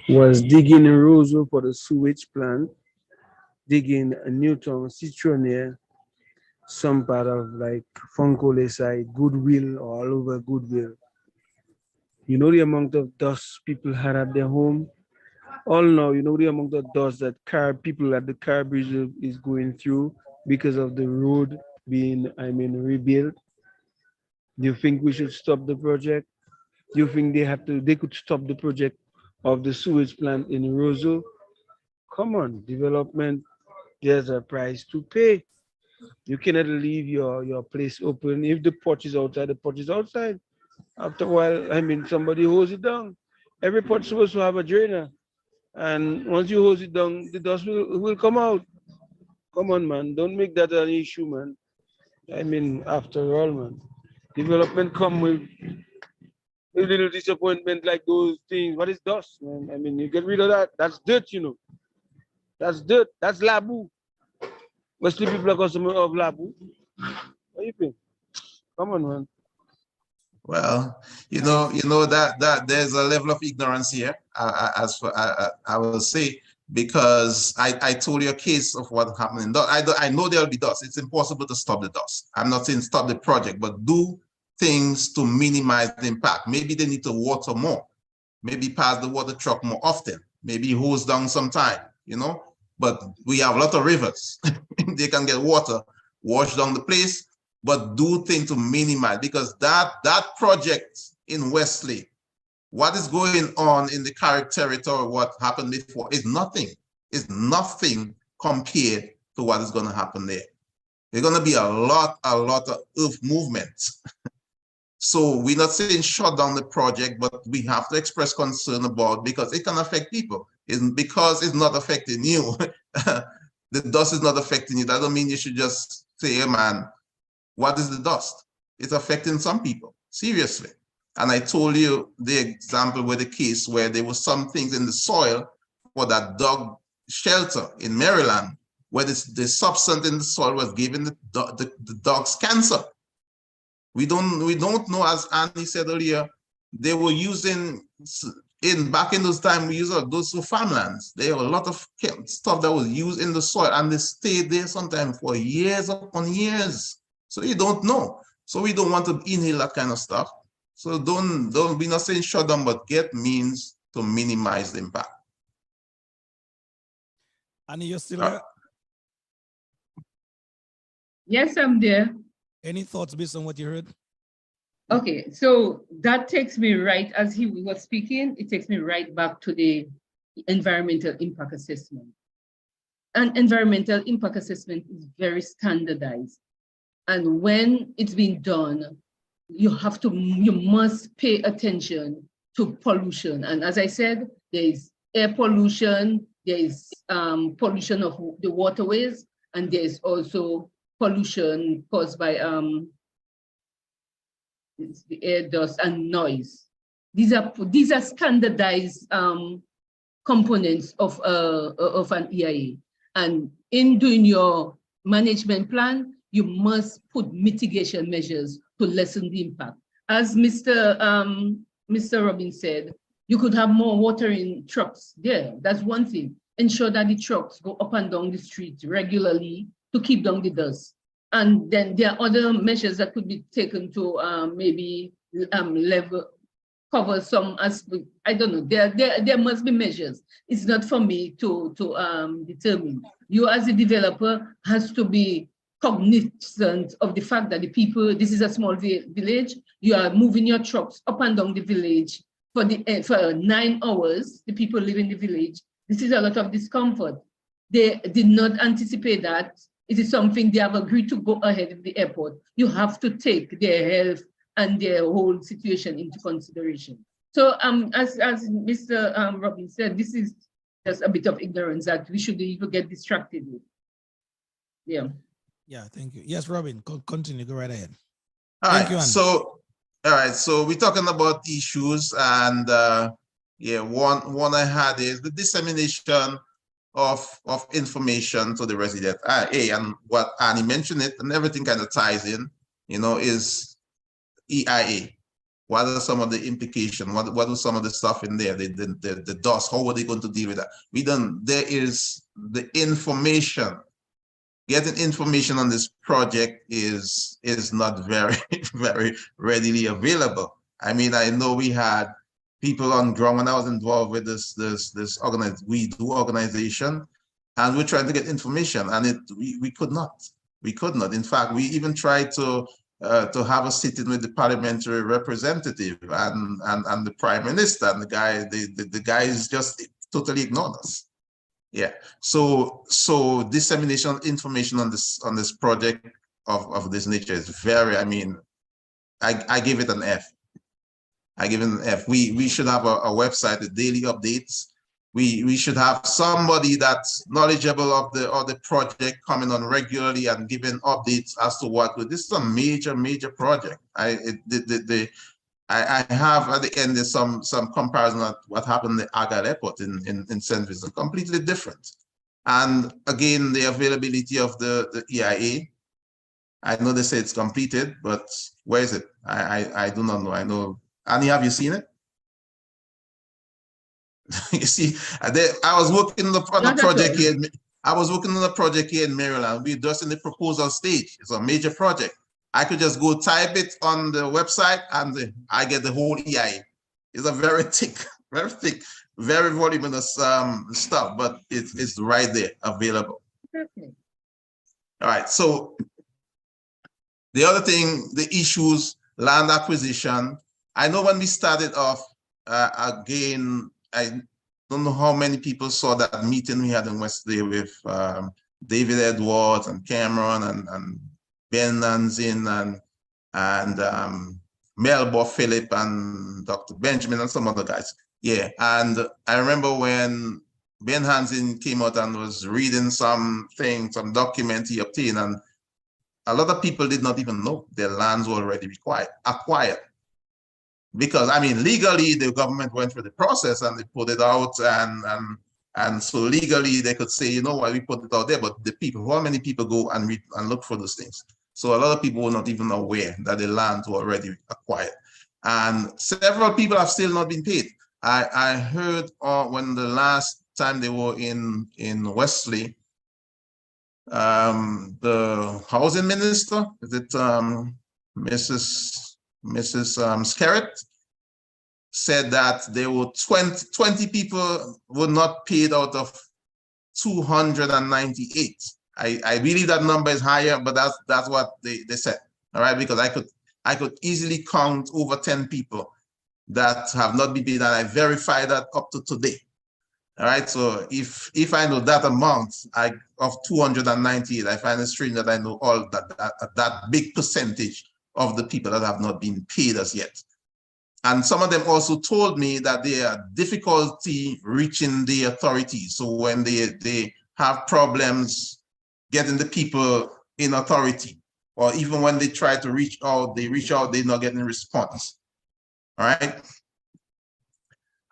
was digging in Roseau for the sewage plant, digging Newton, Citronnier, some part of like Funkole side, Goodwill, or all over Goodwill. You know the amount of dust people had at their home? All now, you know the amount of dust that people at the car reserve is going through because of the road being, rebuilt. Do you think we should stop the project? Do you think they could stop the project of the sewage plant in Roseau? Come on, development, there's a price to pay. You cannot leave your place open. If the porch is outside, the porch is outside. After a while, somebody hose it down. Every porch is supposed to have a drainer. And once you hose it down, the dust will come out. Come on, man. Don't make that an issue, man. After all, man. Development come with a little disappointment like those things. What is dust, man? You get rid of that. That's dirt, you know. That's dirt. That's labu. Wesley people are customers of labu. What do you think? Come on, man. Well, you know that there's a level of ignorance here, I will say, because I told you a case of what happened. I know there'll be dust. It's impossible to stop the dust. I'm not saying stop the project, but do things to minimize the impact. Maybe they need to water more. Maybe pass the water truck more often. Maybe hose down sometime, But we have a lot of rivers. They can get water, wash down the place, but do things to minimize, because that project in Wesley, what is going on in the Carrick territory, what happened before, is nothing. It's nothing compared to what is going to happen there. There's going to be a lot of earth movement. So we're not saying shut down the project, but we have to express concern about, because it can affect people. Because it's not affecting you. The dust is not affecting you. That don't mean you should just say, hey, man, what is the dust? It's affecting some people, seriously. And I told you the example with the case where there were some things in the soil for that dog shelter in Maryland, where the substance in the soil was giving the dogs cancer. We don't know, as Annie said earlier, they were using, back in those times, we used those for farmlands. There were a lot of stuff that was used in the soil, and they stayed there sometimes for years upon years. So you don't know. So we don't want to inhale that kind of stuff. So don't be not saying shut down, but get means to minimize the impact. Annie, you're still there? Yes, I'm there. Any thoughts based on what you heard? Okay, so that takes me right, as he was speaking, it takes me right back to the environmental impact assessment. An environmental impact assessment is very standardized. And when it's been done, you must pay attention to pollution. And as I said, there is air pollution, there is pollution of the waterways, and there is also pollution caused by the air, dust, and noise. These are standardized components of an EIA. And in doing your management plan, you must put mitigation measures to lessen the impact. As Mr. Robbins said, you could have more watering trucks there. That's one thing. Ensure that the trucks go up and down the street regularly to keep down the dust. And then there are other measures that could be taken to maybe cover some aspect. I don't know. There must be measures. It's not for me to determine. You as a developer has to be cognizant of the fact that the people, this is a small village, you are moving your trucks up and down the village for 9 hours, the people live in the village. This is a lot of discomfort. They did not anticipate that. It is something they have agreed to go ahead with the airport. You have to take their health and their whole situation into consideration. So as Mr. Robbins said, this is just a bit of ignorance that we shouldn't even get distracted with. Yeah. Yeah, thank you. Yes, Robin, continue, go right ahead. All Thank right, you, so we're talking about issues, and yeah, one I had is the dissemination of information to the resident. And what Annie mentioned it, and everything kind of ties in, you know, is EIA. What are some of the implications? What was some of the stuff in there? The dust, how were they going to deal with that? There is the information. Getting information on this project is not very, very readily available. I mean, I know we had people on ground when I was involved with this organization, and we're trying to get information, and we could not. We could not. In fact, we even tried to have a sitting with the parliamentary representative and the prime minister, and the guys just totally ignored us. Yeah. So dissemination of information on this project of this nature is very, I mean, I give it an F. I give it an F. We should have a website with daily updates. We should have somebody that's knowledgeable of the project coming on regularly and giving updates as to what. This is a major project. I have at the end there's some comparison of what happened at the Agal Airport in St. Vincent, completely different. And again, the availability of the EIA. I know they say it's completed, but where is it? I do not know. I know. Annie, have you seen it? You see, I was working on the project here. I was working on the project here in Maryland. We're just in the proposal stage. It's a major project. I could just go type it on the website and I get the whole EIA. It's a very thick, very voluminous stuff, but it's right there available. Okay. All right. So the other thing, the issues, land acquisition. I know when we started off, again, I don't know how many people saw that meeting we had in Wesley with David Edwards and Cameron and Ben Nanzin and Melba Phillip and Dr. Benjamin and some other guys. Yeah, and I remember when Ben Hansen came out and was reading some document he obtained, and a lot of people did not even know their lands were already acquired. Because, I mean, legally, the government went through the process and they put it out, and so legally they could say, you know why we put it out there, but the people, how many people go and read and look for those things? So a lot of people were not even aware that the lands were already acquired. And several people have still not been paid. I heard when the last time they were in Wesley, the housing minister, is it Mrs. Skerritt, said that there were 20 people were not paid out of 298. I believe that number is higher, but that's what they said. All right, because I could easily count over 10 people that have not been paid, and I verified that up to today. All right, so if I know that amount of 298, I find it strange that I know all that big percentage of the people that have not been paid as yet. And some of them also told me that they are difficulty reaching the authorities. So when they have problems getting the people in authority, or even when they try to reach out, they're not getting response. All right.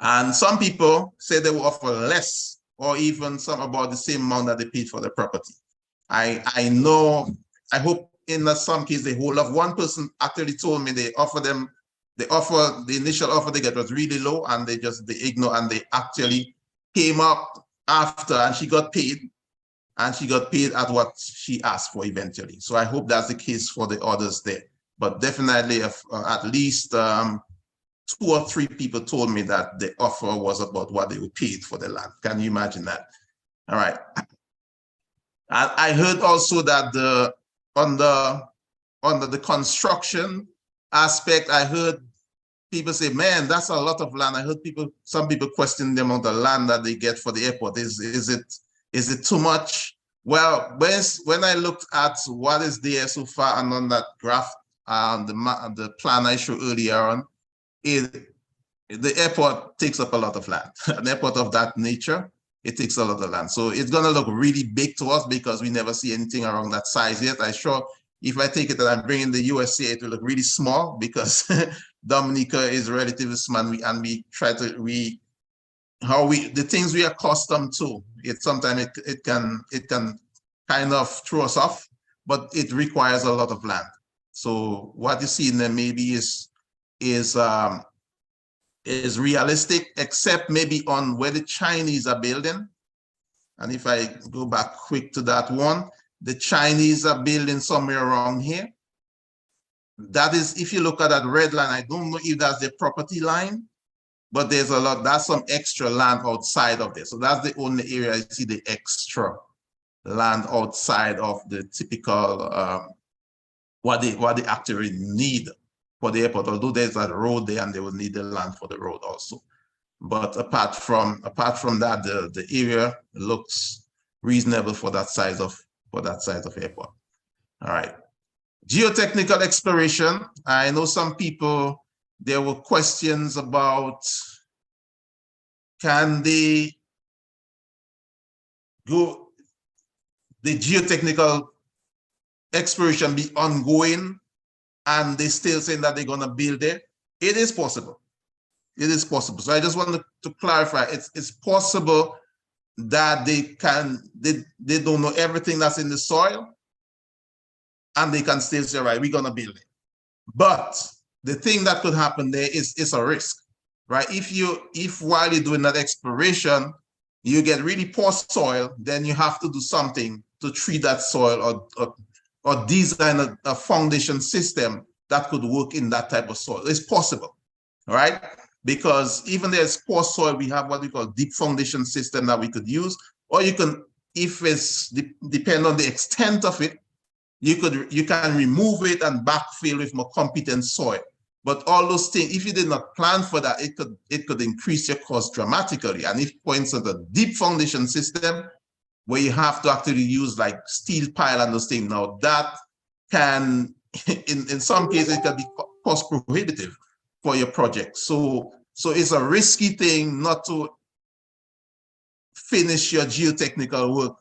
And some people say they will offer less or even some about the same amount that they paid for the property. I know, I hope in some case they hold off. One person actually told me the initial offer they get was really low and they ignore, and they actually came up after and she got paid at what she asked for eventually. So I hope that's the case for the others there. But definitely at least 2 or 3 people told me that the offer was about what they were paid for the land. Can you imagine that? All right. I heard also that under the construction aspect, I heard people say, man, that's a lot of land. I heard some people question the amount of land that they get for the airport. Is it too much? Well, when I looked at what is there so far and on that graph, the plan I showed earlier on, the airport takes up a lot of land. An airport of that nature, it takes a lot of land. So it's gonna look really big to us because we never see anything around that size yet. I'm sure if I take it that I'm bringing the USA, it will look really small because Dominica is relatively small, and we try to the things we are accustomed to. Sometimes it can kind of throw us off, but it requires a lot of land. So what you see in there maybe is realistic, except maybe on where the Chinese are building. And if I go back quick to that one, the Chinese are building somewhere around here. That is, if you look at that red line, I don't know if that's the property line, but that's some extra land outside of there. So that's the only area I see the extra land outside of the typical, what they actually need for the airport, although there's a road there and they will need the land for the road also. But apart from that, the area looks reasonable for that size of airport. All right. Geotechnical exploration. I know some people, there were questions about, can they go, the geotechnical exploration be ongoing and they still saying that they're going to build it? It is possible. It is possible. So I just wanted to clarify, it's possible that they don't know everything that's in the soil and they can still say, right, we're going to build it. But the thing that could happen there is a risk, right? If while you're doing that exploration, you get really poor soil, then you have to do something to treat that soil or design a foundation system that could work in that type of soil. It's possible, right? Because even there's poor soil, we have what we call deep foundation system that we could use, or you can, if it's depend on the extent of it, you can remove it and backfill with more competent soil. But all those things, if you did not plan for that, it could increase your cost dramatically. And if, for instance, a deep foundation system where you have to actually use like steel pile and those things, now that can, in some cases, it can be cost prohibitive for your project. So it's a risky thing not to finish your geotechnical work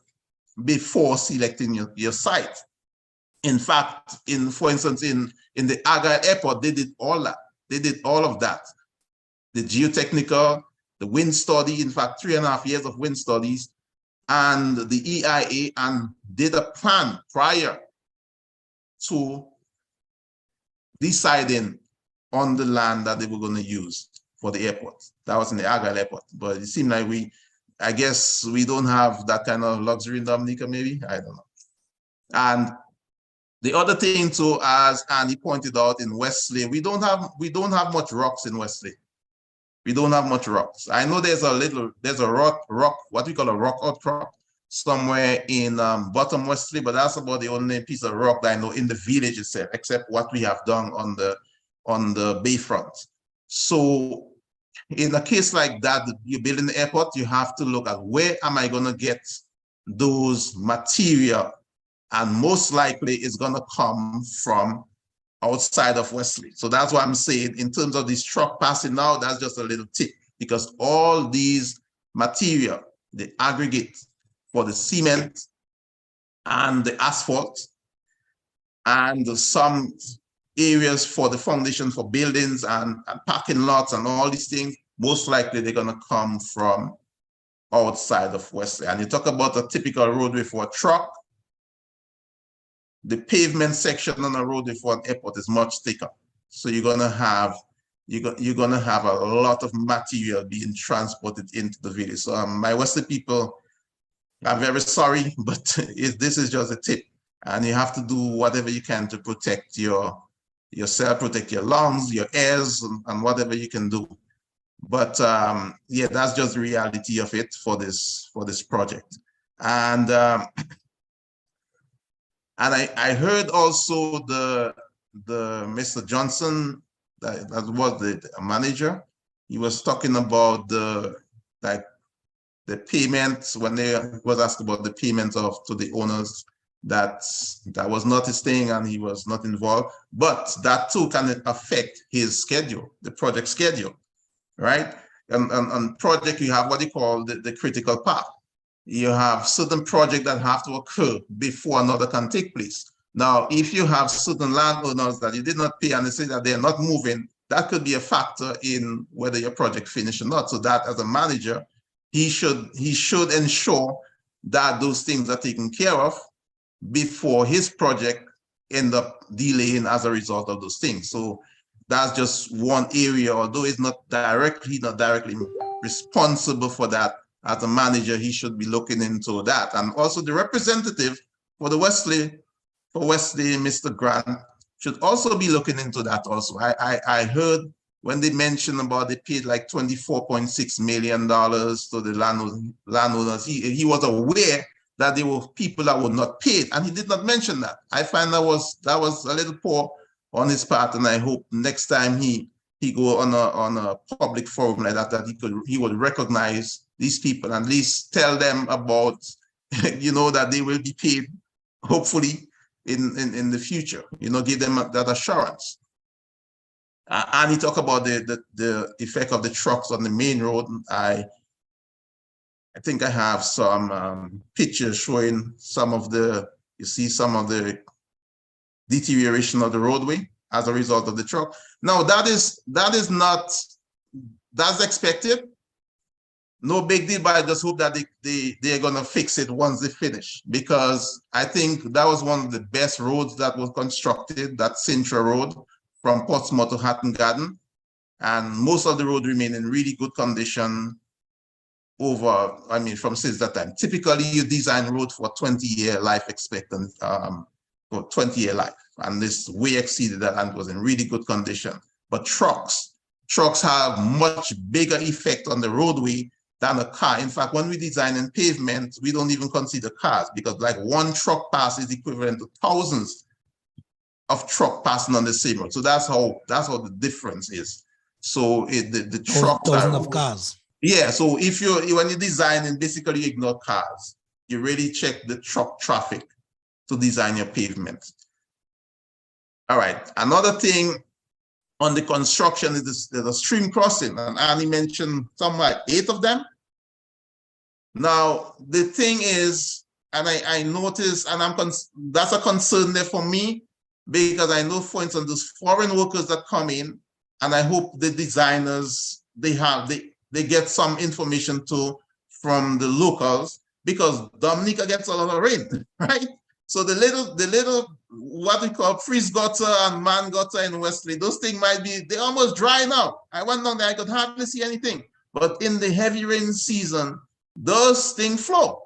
before selecting your site. In fact, for instance, in the Argyle Airport, they did all that. They did all of that. The geotechnical, the wind study, in fact, 3.5 years of wind studies, and the EIA, and did a plan prior to deciding on the land that they were going to use for the airport. That was in the Argyle Airport. But it seemed like I guess we don't have that kind of luxury in Dominica, maybe, I don't know. And the other thing too, as Andy pointed out, in Wesley, we don't have much rocks in Wesley. We don't have much rocks. I know there's a rock, what we call a rock outcrop somewhere in bottom Wesley, but that's about the only piece of rock that I know in the village itself, except what we have done on the bayfront. So in a case like that, you're building the airport, you have to look at where am I going to get those material, and most likely it's going to come from outside of Wesley. So that's what I'm saying in terms of this truck passing now. That's just a little tip, because all these material, the aggregate for the cement and the asphalt, and some areas for the foundation for buildings and parking lots and all these things, most likely they're going to come from outside of Wesley. And you talk about a typical roadway for a truck, the pavement section on a roadway for an airport is much thicker. So you're going to have a lot of material being transported into the village. So my Wesley people, I'm very sorry, but this is just a tip. And you have to do whatever you can to protect yourself, protect your lungs, your airs, and whatever you can do. But yeah, that's just the reality of it for this project. And I heard also the Mr. Johnson, that was the manager. He was talking about the payments when they was asked about the payments to the owners. That was not his thing, and he was not involved. But that too can affect his schedule, the project schedule, right? And project, you have what you call the critical path. You have certain projects that have to occur before another can take place. Now, if you have certain landowners that you did not pay and they say that they're not moving, that could be a factor in whether your project finished or not. So that as a manager, he should ensure that those things are taken care of before his project end up delaying as a result of those things. So that's just one area, although it's not directly responsible for that. As a manager, he should be looking into that. And also the representative for Wesley, Mr. Grant, should also be looking into that also. I heard when they mentioned about they paid like $24.6 million to the landowners, he was aware that there were people that were not paid, and he did not mention that. I find that was a little poor on his part, and I hope next time he go on a public forum like that he would recognize these people and at least tell them about that they will be paid, hopefully in the future. Give them that assurance. And he talked about the effect of the trucks on the main road. I think I have some pictures showing some of the deterioration of the roadway as a result of the truck. Now that's expected. No big deal, but I just hope that they're gonna fix it once they finish, because I think that was one of the best roads that was constructed, that Sintra Road from Portsmouth to Hatton Garden, and most of the road remain in really good condition from since that time. Typically, you design road for 20-year life expectancy, for 20-year life, and this way exceeded that and was in really good condition. But trucks have much bigger effect on the roadway than a car. In fact, when we design in pavement, we don't even consider cars, because like one truck pass is equivalent to thousands of truck passing on the same road. So that's how the difference is. So the trucks thousands of cars. Yeah, so when you design and basically ignore cars, you really check the truck traffic to design your pavement. All right, another thing on the construction is there's a stream crossing, and Annie mentioned somewhere 8 of them. Now, the thing is, and I noticed, and that's a concern there for me, because I know, for instance, those foreign workers that come in, and I hope the designers, they get some information from the locals, because Dominica gets a lot of rain, right? So the little what we call freeze gutter and man gutter in Wesley, those things they're almost dry now. I went down there, I could hardly see anything. But in the heavy rain season, those things flow.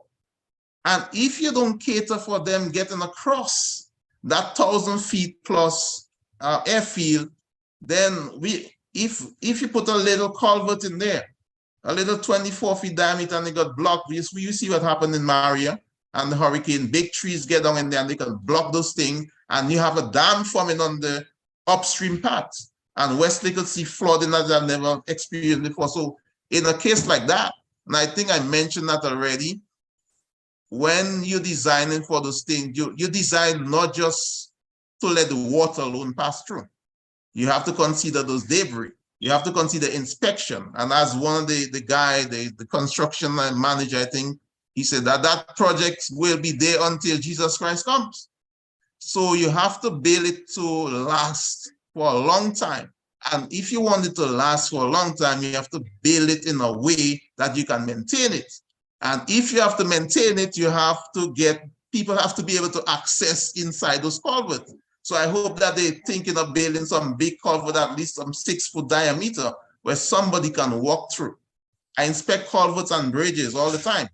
And if you don't cater for them getting across that 1,000 feet plus airfield, then if you put a little culvert in there, a little 24 feet diameter, and it got blocked, you see what happened in Maria and the hurricane. Big trees get down in there and they can block those things, and you have a dam forming on the upstream path. And Wesley could see flooding that they've never experienced before. So in a case like that, and I think I mentioned that already, when you're designing for those things, you design not just to let the water alone pass through. You have to consider those debris. You have to consider inspection. And as one of the construction manager, I think, he said that project will be there until Jesus Christ comes. So you have to build it to last for a long time. And if you want it to last for a long time, you have to build it in a way that you can maintain it. And if you have to maintain it, people have to be able to access inside those culverts. So I hope that they're thinking of building some big culvert, at least some 6-foot diameter, where somebody can walk through. I inspect culverts and bridges all the time.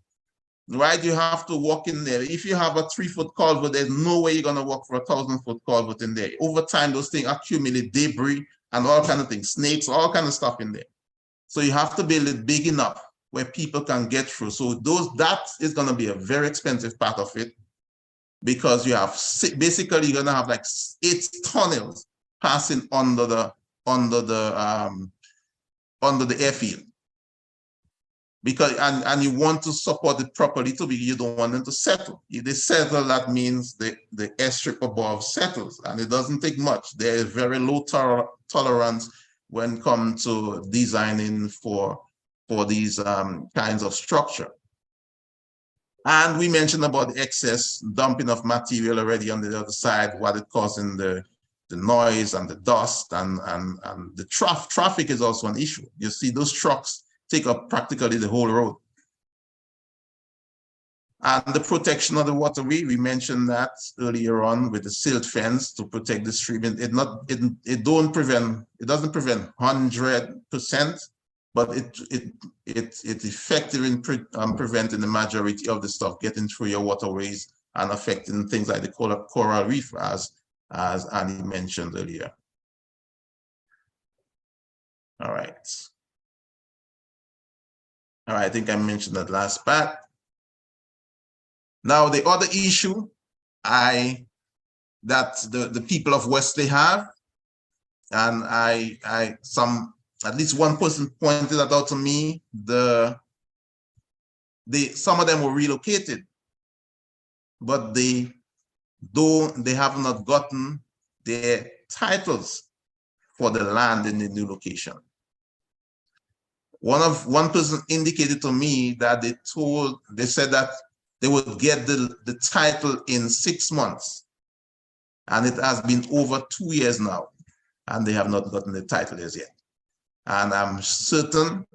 Right, you have to walk in there. If you have a 3-foot culvert, there's no way you're gonna walk for a 1,000-foot culvert in there. Over time, those things accumulate debris and all kind of things, snakes, all kind of stuff in there. So you have to build it big enough where people can get through. So that is gonna be a very expensive part of it, because you have basically you're gonna have like 8 tunnels passing under the airfield. Because and you want to support it properly too, because you don't want them to settle. If they settle, that means the airstrip above settles, and it doesn't take much. There is very low tolerance when it comes to designing for these kinds of structure. And we mentioned about the excess dumping of material already on the other side, what it causing the noise and the dust, and the traffic is also an issue. You see those trucks take up practically the whole road. And the protection of the waterway, we mentioned that earlier on with the silt fence to protect the stream. It doesn't prevent 100%, but it's effective in preventing the majority of the stuff getting through your waterways and affecting things like the coral reef, as Annie mentioned earlier. All right. All right, I think I mentioned that last part. Now, the other issue that the people of Wesley have, and at least one person pointed that out to me, some of them were relocated, but they have not gotten their titles for the land in the new location. One person indicated to me that they said that they would get the title in 6 months, and it has been over 2 years now, and they have not gotten the title as yet. And I'm certain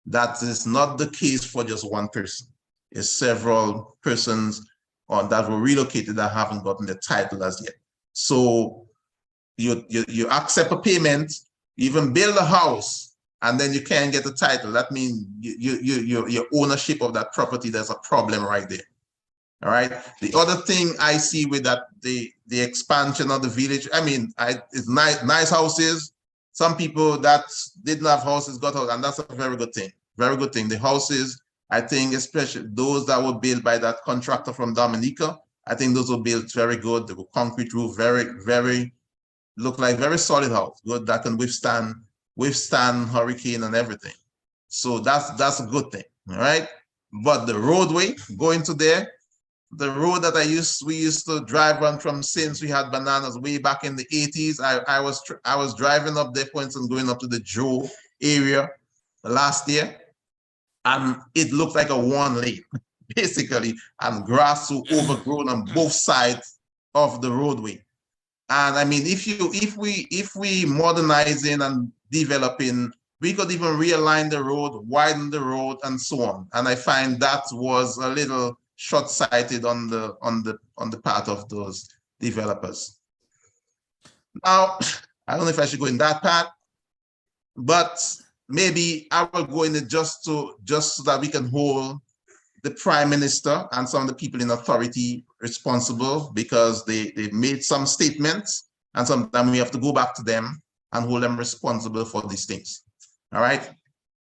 that is not the case for just one person. It's several persons that were relocated that haven't gotten the title as yet. So you accept a payment, you even build a house, and then you can't get the title. That means your ownership of that property, there's a problem right there. All right. The other thing I see with that, the expansion of the village, I mean, it's nice houses. Some people that didn't have houses got houses, and that's a very good thing. Very good thing. The houses, I think, especially those that were built by that contractor from Dominica, I think those were built very good. They were concrete roof, look like very solid house, good, that can withstand hurricane and everything. So that's a good thing. All right. But the roadway going to there, the road that we used to drive on from since we had bananas way back in the 80s. I was driving up there, for instance, going up to the Joe area last year, and it looked like a one lane, basically, and grass so overgrown on both sides of the roadway. And I mean, if we modernizing and developing, we could even realign the road, widen the road, and so on. And I find that was a little short-sighted on the part of those developers. Now, I don't know if I should go in that part, but maybe I will go in it just so that we can hold the Prime Minister and some of the people in authority responsible, because they made some statements, and sometimes we have to go back to them and hold them responsible for these things. All right.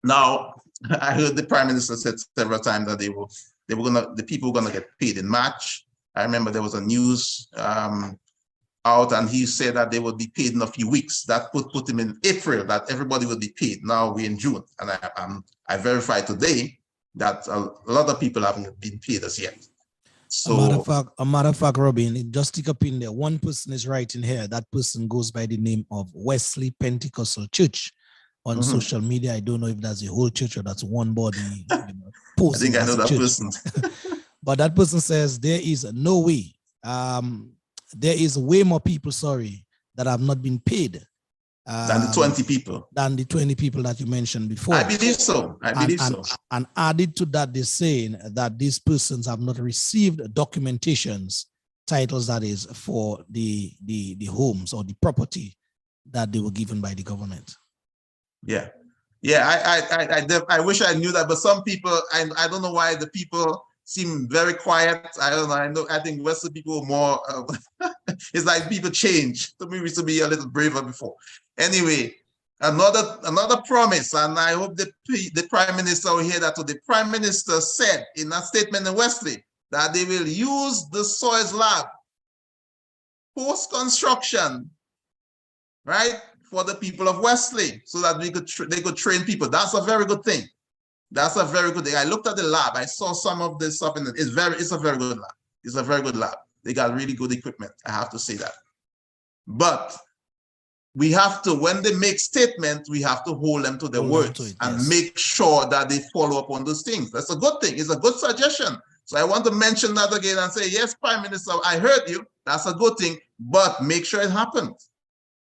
Now, I heard the Prime Minister said several times that the people were gonna get paid in March. I remember there was a news out, and he said that they would be paid in a few weeks. That put him in April, that everybody would be paid. Now we're in June, and I verified today that a lot of people haven't been paid as yet. So a matter of fact, Robin, it just stick up in there. One person is writing here. That person goes by the name of Wesley Pentecostal Church on social media. I don't know if that's the whole church or that's one body. I think I know that person. But that person says there is no way. There is way more people, that have not been paid than the 20 people. Than the 20 people that you mentioned before. I believe so. And added to that, they're saying that these persons have not received documentations, titles that is, for the homes or the property that they were given by the government. Yeah. I wish I knew that, but some people, I don't know why the people seem very quiet. I don't know. I think Western people are more, it's like people change. So we used to be a little braver before. Anyway, another promise, and I hope the Prime Minister will hear that. So the Prime Minister said in a statement in Wesley that they will use the soils lab post-construction, right, for the people of Wesley, so that they could train people. That's a very good thing. That's a very good thing. I looked at the lab. I saw some of this stuff in it. It's a very good lab. It's a very good lab. They got really good equipment. I have to say that. But we have to, when they make statements, we have to hold them to their words and make sure that they follow up on those things. That's a good thing. It's a good suggestion. So I want to mention that again and say, yes, Prime Minister, I heard you. That's a good thing, but make sure it happens.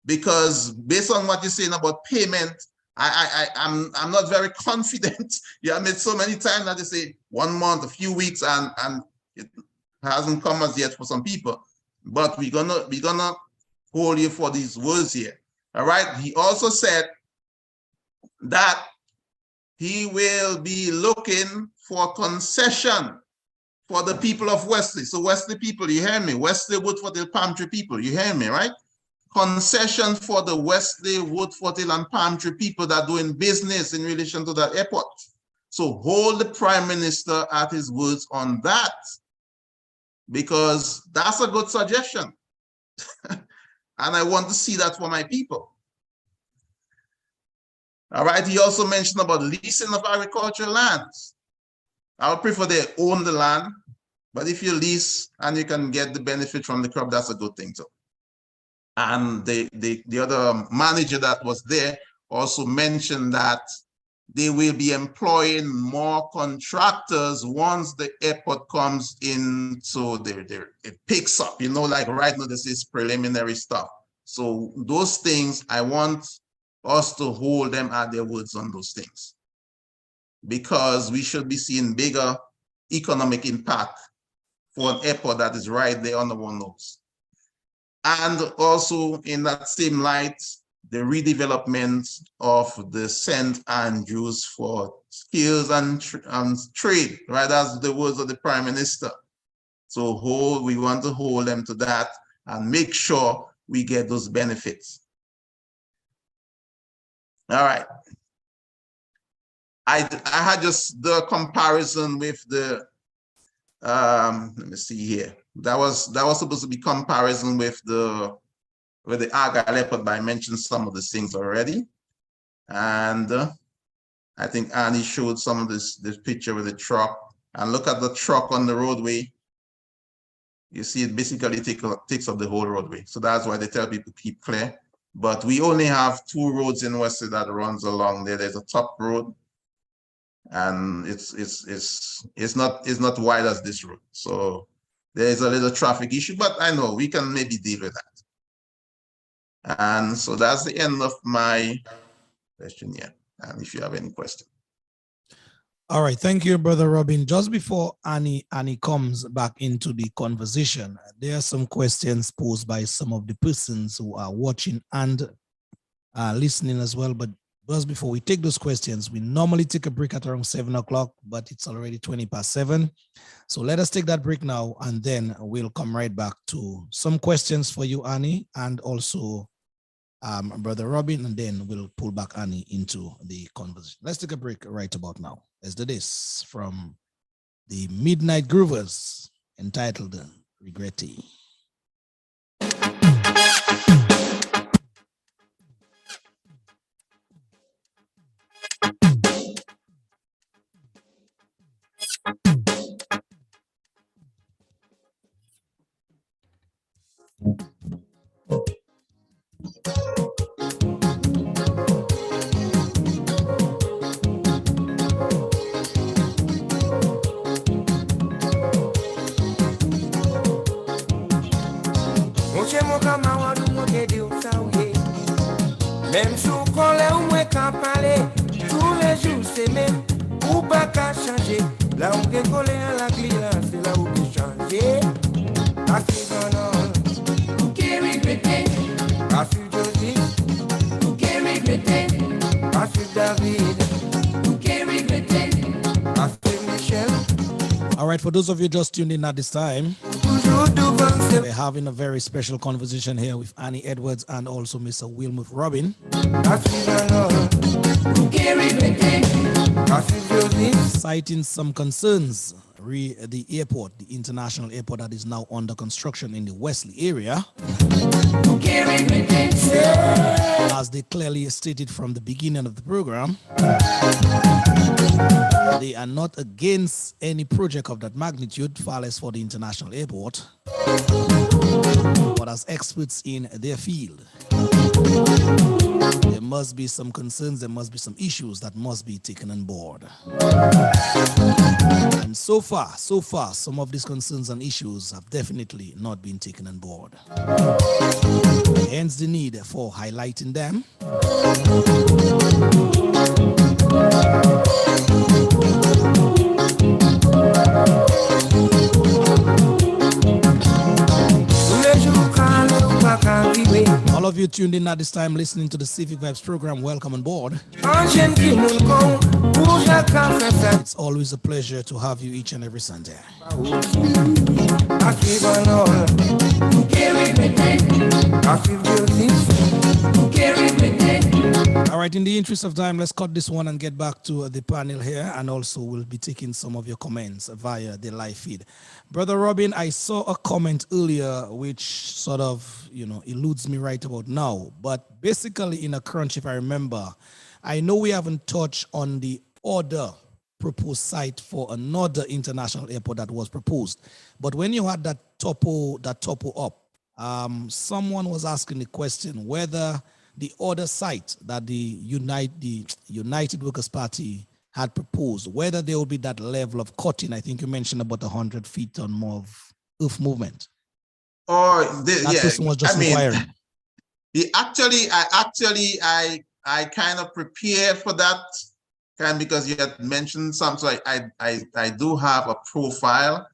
Because based on what you're saying about payment, I'm not very confident. I made so many times that they say 1 month, a few weeks, and it hasn't come as yet for some people. But we're gonna hold you for these words here. All right. He also said that he will be looking for concession for the people of Wesley. So Wesley people, you hear me? Wesley, Woodford Hill, Palm Tree people, you hear me, right? Concession for the Wesley, Woodford Hill, and Palm Tree people that are doing business in relation to that airport. So hold the Prime Minister at his words on that, because that's a good suggestion. And I want to see that for my people. All right, he also mentioned about leasing of agricultural lands. I would prefer they own the land, but if you lease and you can get the benefit from the crop, that's a good thing too. And the other manager that was there also mentioned that they will be employing more contractors once the airport comes in, so it picks up, like right now this is preliminary stuff. So those things, I want us to hold them at their words on those things, because we should be seeing bigger economic impact for an airport that is right there on the one nose. And also in that same light, the redevelopment of the St. Andrews for skills and trade, right? That's the words of the Prime Minister. So we want to hold them to that and make sure we get those benefits. All right. I had just the comparison with the, let me see here. That was supposed to be comparison with the Argyle Airport, but I mentioned some of the things already. And I think Annie showed some of this picture with the truck. And look at the truck on the roadway. You see it basically takes up the whole roadway. So that's why they tell people to keep clear. But we only have 2 roads in Wesley that runs along there. There's a top road, and it's not wide as this road. So there's a little traffic issue, but I know we can maybe deal with that. And so that's the end of my question here. And if you have any question. All right, thank you, Brother Robin. Just before Annie comes back into the conversation, there are some questions posed by some of the persons who are watching and listening as well. But just before we take those questions, we normally take a break at around 7 o'clock, but it's already 20 past 7. So let us take that break now, and then we'll come right back to some questions for you, Annie, and also Brother Robin, and then we'll pull back Annie into the conversation. Let's take a break right about now. Let's do this from the Midnight Groovers, entitled Regretty. Même sous colère ou qu'à parler, tous les jours c'est même, ou pas qu'à changer. Là où qu'est collé à la client, c'est là où qu'est changé. Assis dans où qu'est regretté. Assis Joseph, où qu'est regretté. Assis David, où qu'est regretté. Assis Michel. All right, for those of you just tuned in at this time, we're having a very special conversation here with Annie Edwards and also Mr. Wilmuth Robin. Citing some concerns re the airport, the international airport that is now under construction in the Wesley area. As they clearly stated from the beginning of the program, they are not against any project of that magnitude, far less for the international airport, but as experts in their field, there must be some concerns, there must be some issues that must be taken on board. And so far, some of these concerns and issues have definitely not been taken on board. Hence the need for highlighting them. All of you tuned in at this time listening to the Civic Vibes program, welcome on board. It's always a pleasure to have you each and every Sunday. All right, in the interest of time, let's cut this one and get back to the panel here, and also we'll be taking some of your comments via the live feed. Brother Robin, I saw a comment earlier which sort of, eludes me right about now, but basically in a crunch, if I remember, I know we haven't touched on the other proposed site for another international airport that was proposed, but when you had that topo up, someone was asking the question whether the other site that the United Workers' Party had proposed, whether there will be that level of cutting. I think you mentioned about 100 feet or more of earth movement. That person was just inquiring. I kind of prepare for that, because you had mentioned something. So I do have a profile.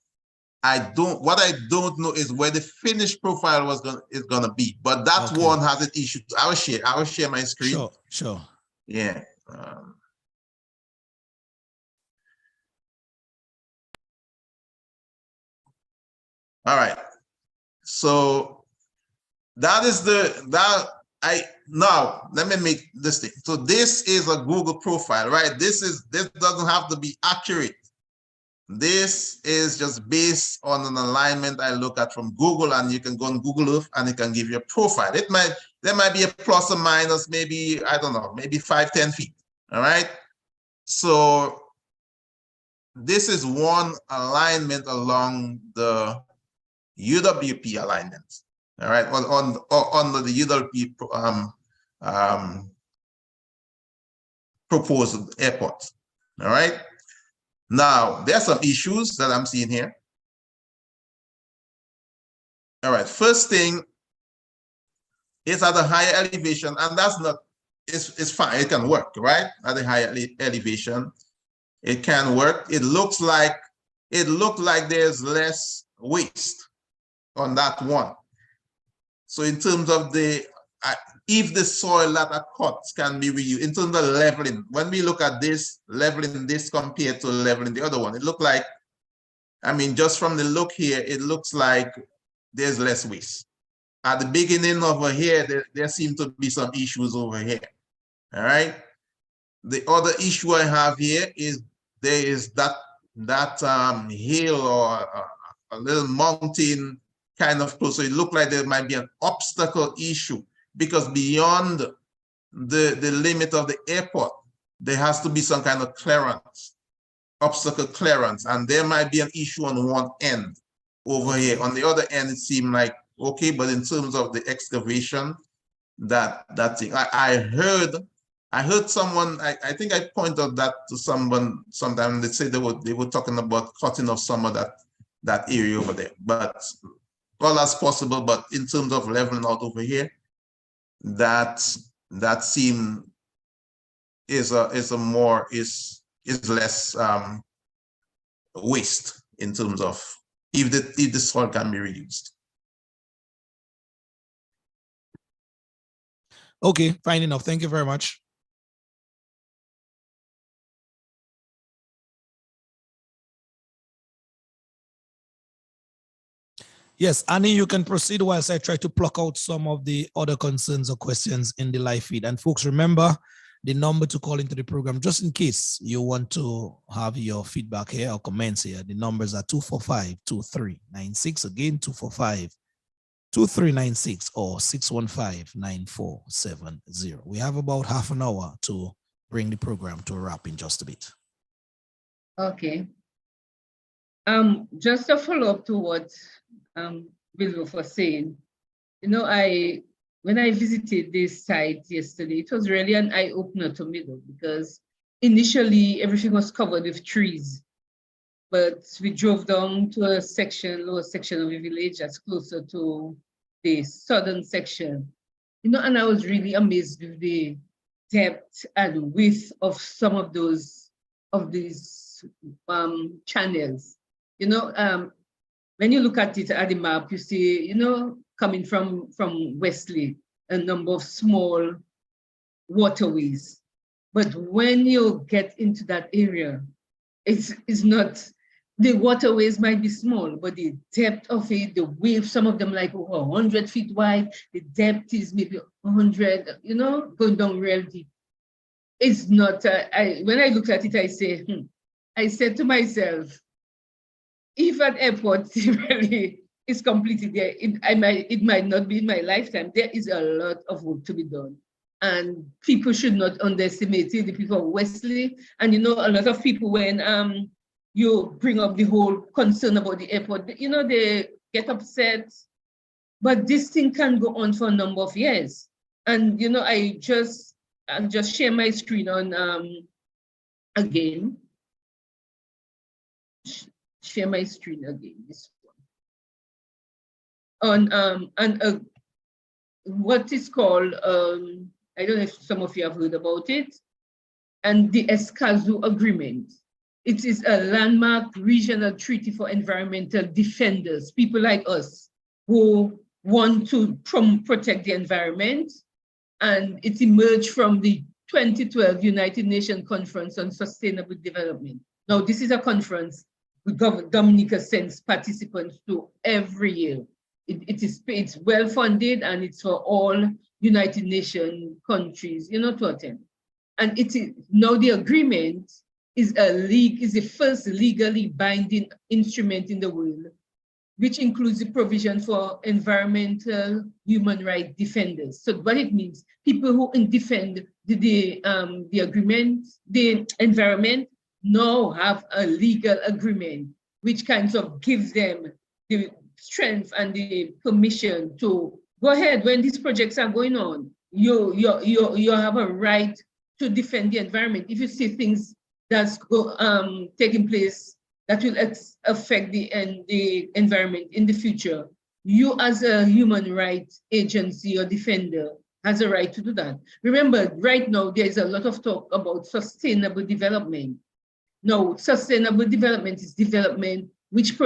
What I don't know is where the finished profile is gonna be, but that one has an issue. I will share my screen. Sure. Yeah. All right. So that is now let me make this thing. So this is a Google profile, right? This doesn't have to be accurate. This is just based on an alignment I look at from Google, and you can go on Google Earth and it can give you a profile. There might be a plus or minus, maybe, I don't know, maybe 5-10 feet. All right. So this is one alignment along the UWP alignment. All right, on the UWP proposed airport. All right. Now, there's some issues that I'm seeing here. All right, first thing is at a higher elevation, and that's not, it's fine, it can work, right? At a higher elevation, it can work. It looked like there's less waste on that one. So in terms of if the soil that are cut can be reused, in terms of leveling, when we look at this, leveling this compared to leveling the other one, it looked like, just from the look here, it looks like there's less waste. At the beginning over here, there seem to be some issues over here. All right. The other issue I have here is there is that hill or a little mountain kind of close. So it looked like there might be an obstacle issue, because beyond the limit of the airport, there has to be some kind of clearance, obstacle clearance, and there might be an issue on one end over here. On the other end, it seemed like okay, but in terms of the excavation, that thing, I heard someone, I think I pointed that to someone sometime. They said they were talking about cutting off some of that area over there, but well as possible, but in terms of leveling out over here, that seam is less waste in terms of if the soil can be reused. Okay, fine enough. Thank you very much. Yes, Annie, you can proceed whilst I try to pluck out some of the other concerns or questions in the live feed. And folks, remember the number to call into the program, just in case you want to have your feedback here or comments here. The numbers are 245-2396. Again, 245-2396 or 615-9470. We have about half an hour to bring the program to a wrap in just a bit. Okay. Just a follow-up to what Bill was saying. You know, when I visited this site yesterday, it was really an eye-opener to me though, because initially everything was covered with trees. But we drove down to a lower section of the village that's closer to the southern section. You know, and I was really amazed with the depth and width of some of these channels. You know, when you look at it at the map, you see, you know, coming from Wesley, a number of small waterways. But when you get into that area, it's not, the waterways might be small, but the depth of it, the width, some of them like over 100 feet wide, the depth is maybe 100, you know, going down real deep. It's not, when I look at it, I said to myself, if an airport really is completed there, it might not be in my lifetime. There is a lot of work to be done. And people should not underestimate it, the people of Wesley. And you know, a lot of people, when you bring up the whole concern about the airport, you know, they get upset. But this thing can go on for a number of years. And you know, I'll just share my screen on again. Share my screen again, this one. On what is called, I don't know if some of you have heard about it, and the Escazú Agreement. It is a landmark regional treaty for environmental defenders, people like us who want to protect the environment. And it emerged from the 2012 United Nations Conference on Sustainable Development. Now, this is a conference Dominica sends participants to every year. It's well funded, and it's for all United Nations countries, you know, to attend. And it is now the agreement is the first legally binding instrument in the world, which includes the provision for environmental human rights defenders. So what it means, people who defend the agreement, the environment, now have a legal agreement, which kind of gives them the strength and the permission to go ahead when these projects are going on. You have a right to defend the environment. If you see things that's taking place that will affect the environment in the future, you as a human rights agency or defender has a right to do that. Remember, right now, there's a lot of talk about sustainable development. No, sustainable development is development which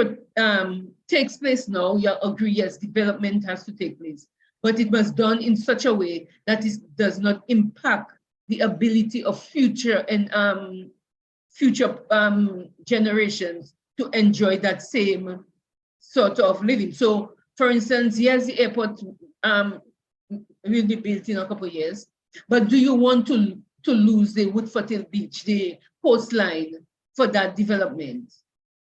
takes place now. You agree, yes, development has to take place, but it must be done in such a way that it does not impact the ability of future generations to enjoy that same sort of living. So, for instance, yes, the airport will be built in a couple of years, but do you want to lose the Woodfortill Beach, the coastline, for that development?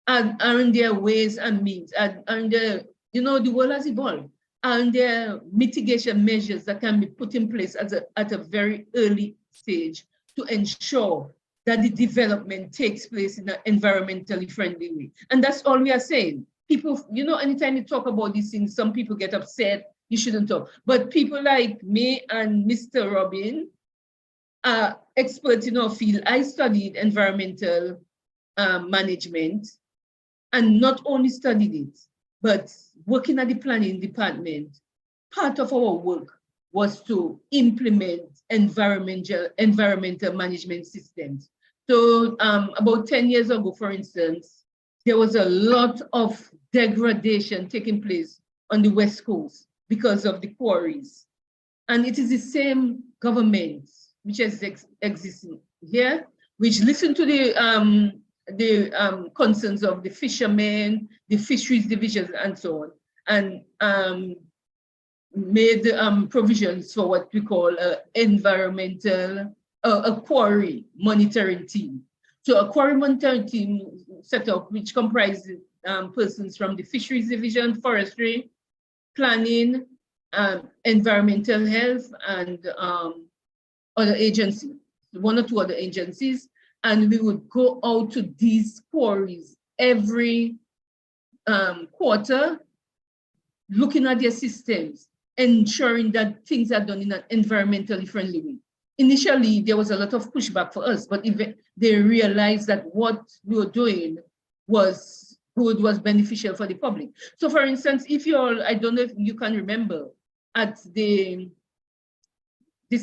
And aren't there ways and means? And there, you know, the world has evolved. And there are mitigation measures that can be put in place at a very early stage to ensure that the development takes place in an environmentally friendly way. And that's all we are saying. People, you know, anytime you talk about these things, some people get upset, you shouldn't talk. But people like me and Mr. Robin are experts in our field. I studied environmental management, and not only studied it, But working at the planning department, part of our work was to implement environmental management systems. So about 10 years ago, for instance, there was a lot of degradation taking place on the West Coast because of the quarries. And it is the same government which is existing here, which listened to the concerns of the fishermen, the fisheries divisions, and so on, and made provisions for what we call a quarry monitoring team. So a quarry monitoring team set up, which comprises persons from the fisheries division, forestry, planning, environmental health, and other agencies, one or two other agencies. And we would go out to these quarries every quarter, looking at their systems, ensuring that things are done in an environmentally friendly way. Initially, there was a lot of pushback for us, but they realized that what we were doing was good, was beneficial for the public. So for instance, if you all, I don't know if you can remember, at this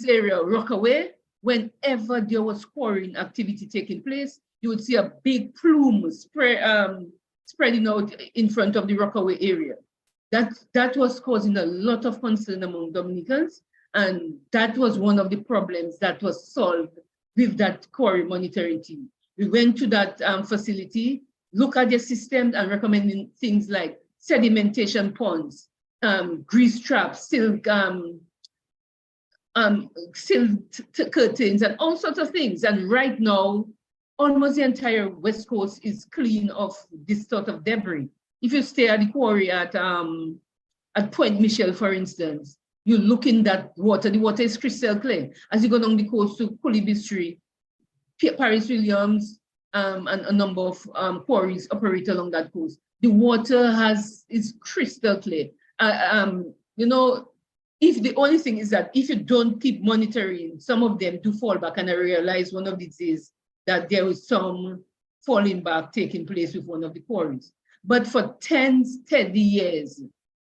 area, Rockaway, whenever there was quarrying activity taking place, you would see a big plume spreading out in front of the Rockaway area. That was causing a lot of concern among Dominicans, and that was one of the problems that was solved with that quarry monitoring team. We went to that facility, look at their systems, and recommending things like sedimentation ponds, grease traps, silt curtains, and all sorts of things. And right now, almost the entire West Coast is clean of this sort of debris. If you stay at the quarry at Point Michel, for instance, you look in that water, the water is crystal clear. As you go down the coast to Kulibistri, Paris Williams, and a number of quarries operate along that coast. The water is crystal clear. You know, if the only thing is that if you don't keep monitoring, some of them do fall back, and I realized one of these days that there was some falling back taking place with one of the quarries. But for 10 steady years,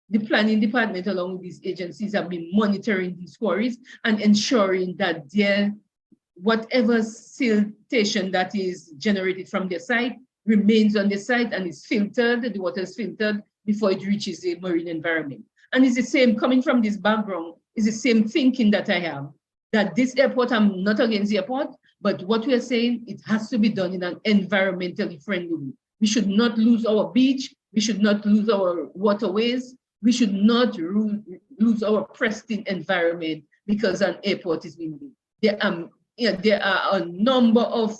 the planning department along with these agencies have been monitoring these quarries and ensuring that whatever siltation that is generated from their site remains on the site and is filtered, the water is filtered before it reaches the marine environment. And it's the same, coming from this background, it's the same thinking that I have, that this airport, I'm not against the airport, but what we are saying, it has to be done in an environmentally friendly way. We should not lose our beach, we should not lose our waterways, we should not lose our pristine environment because an airport is being built. There are a number of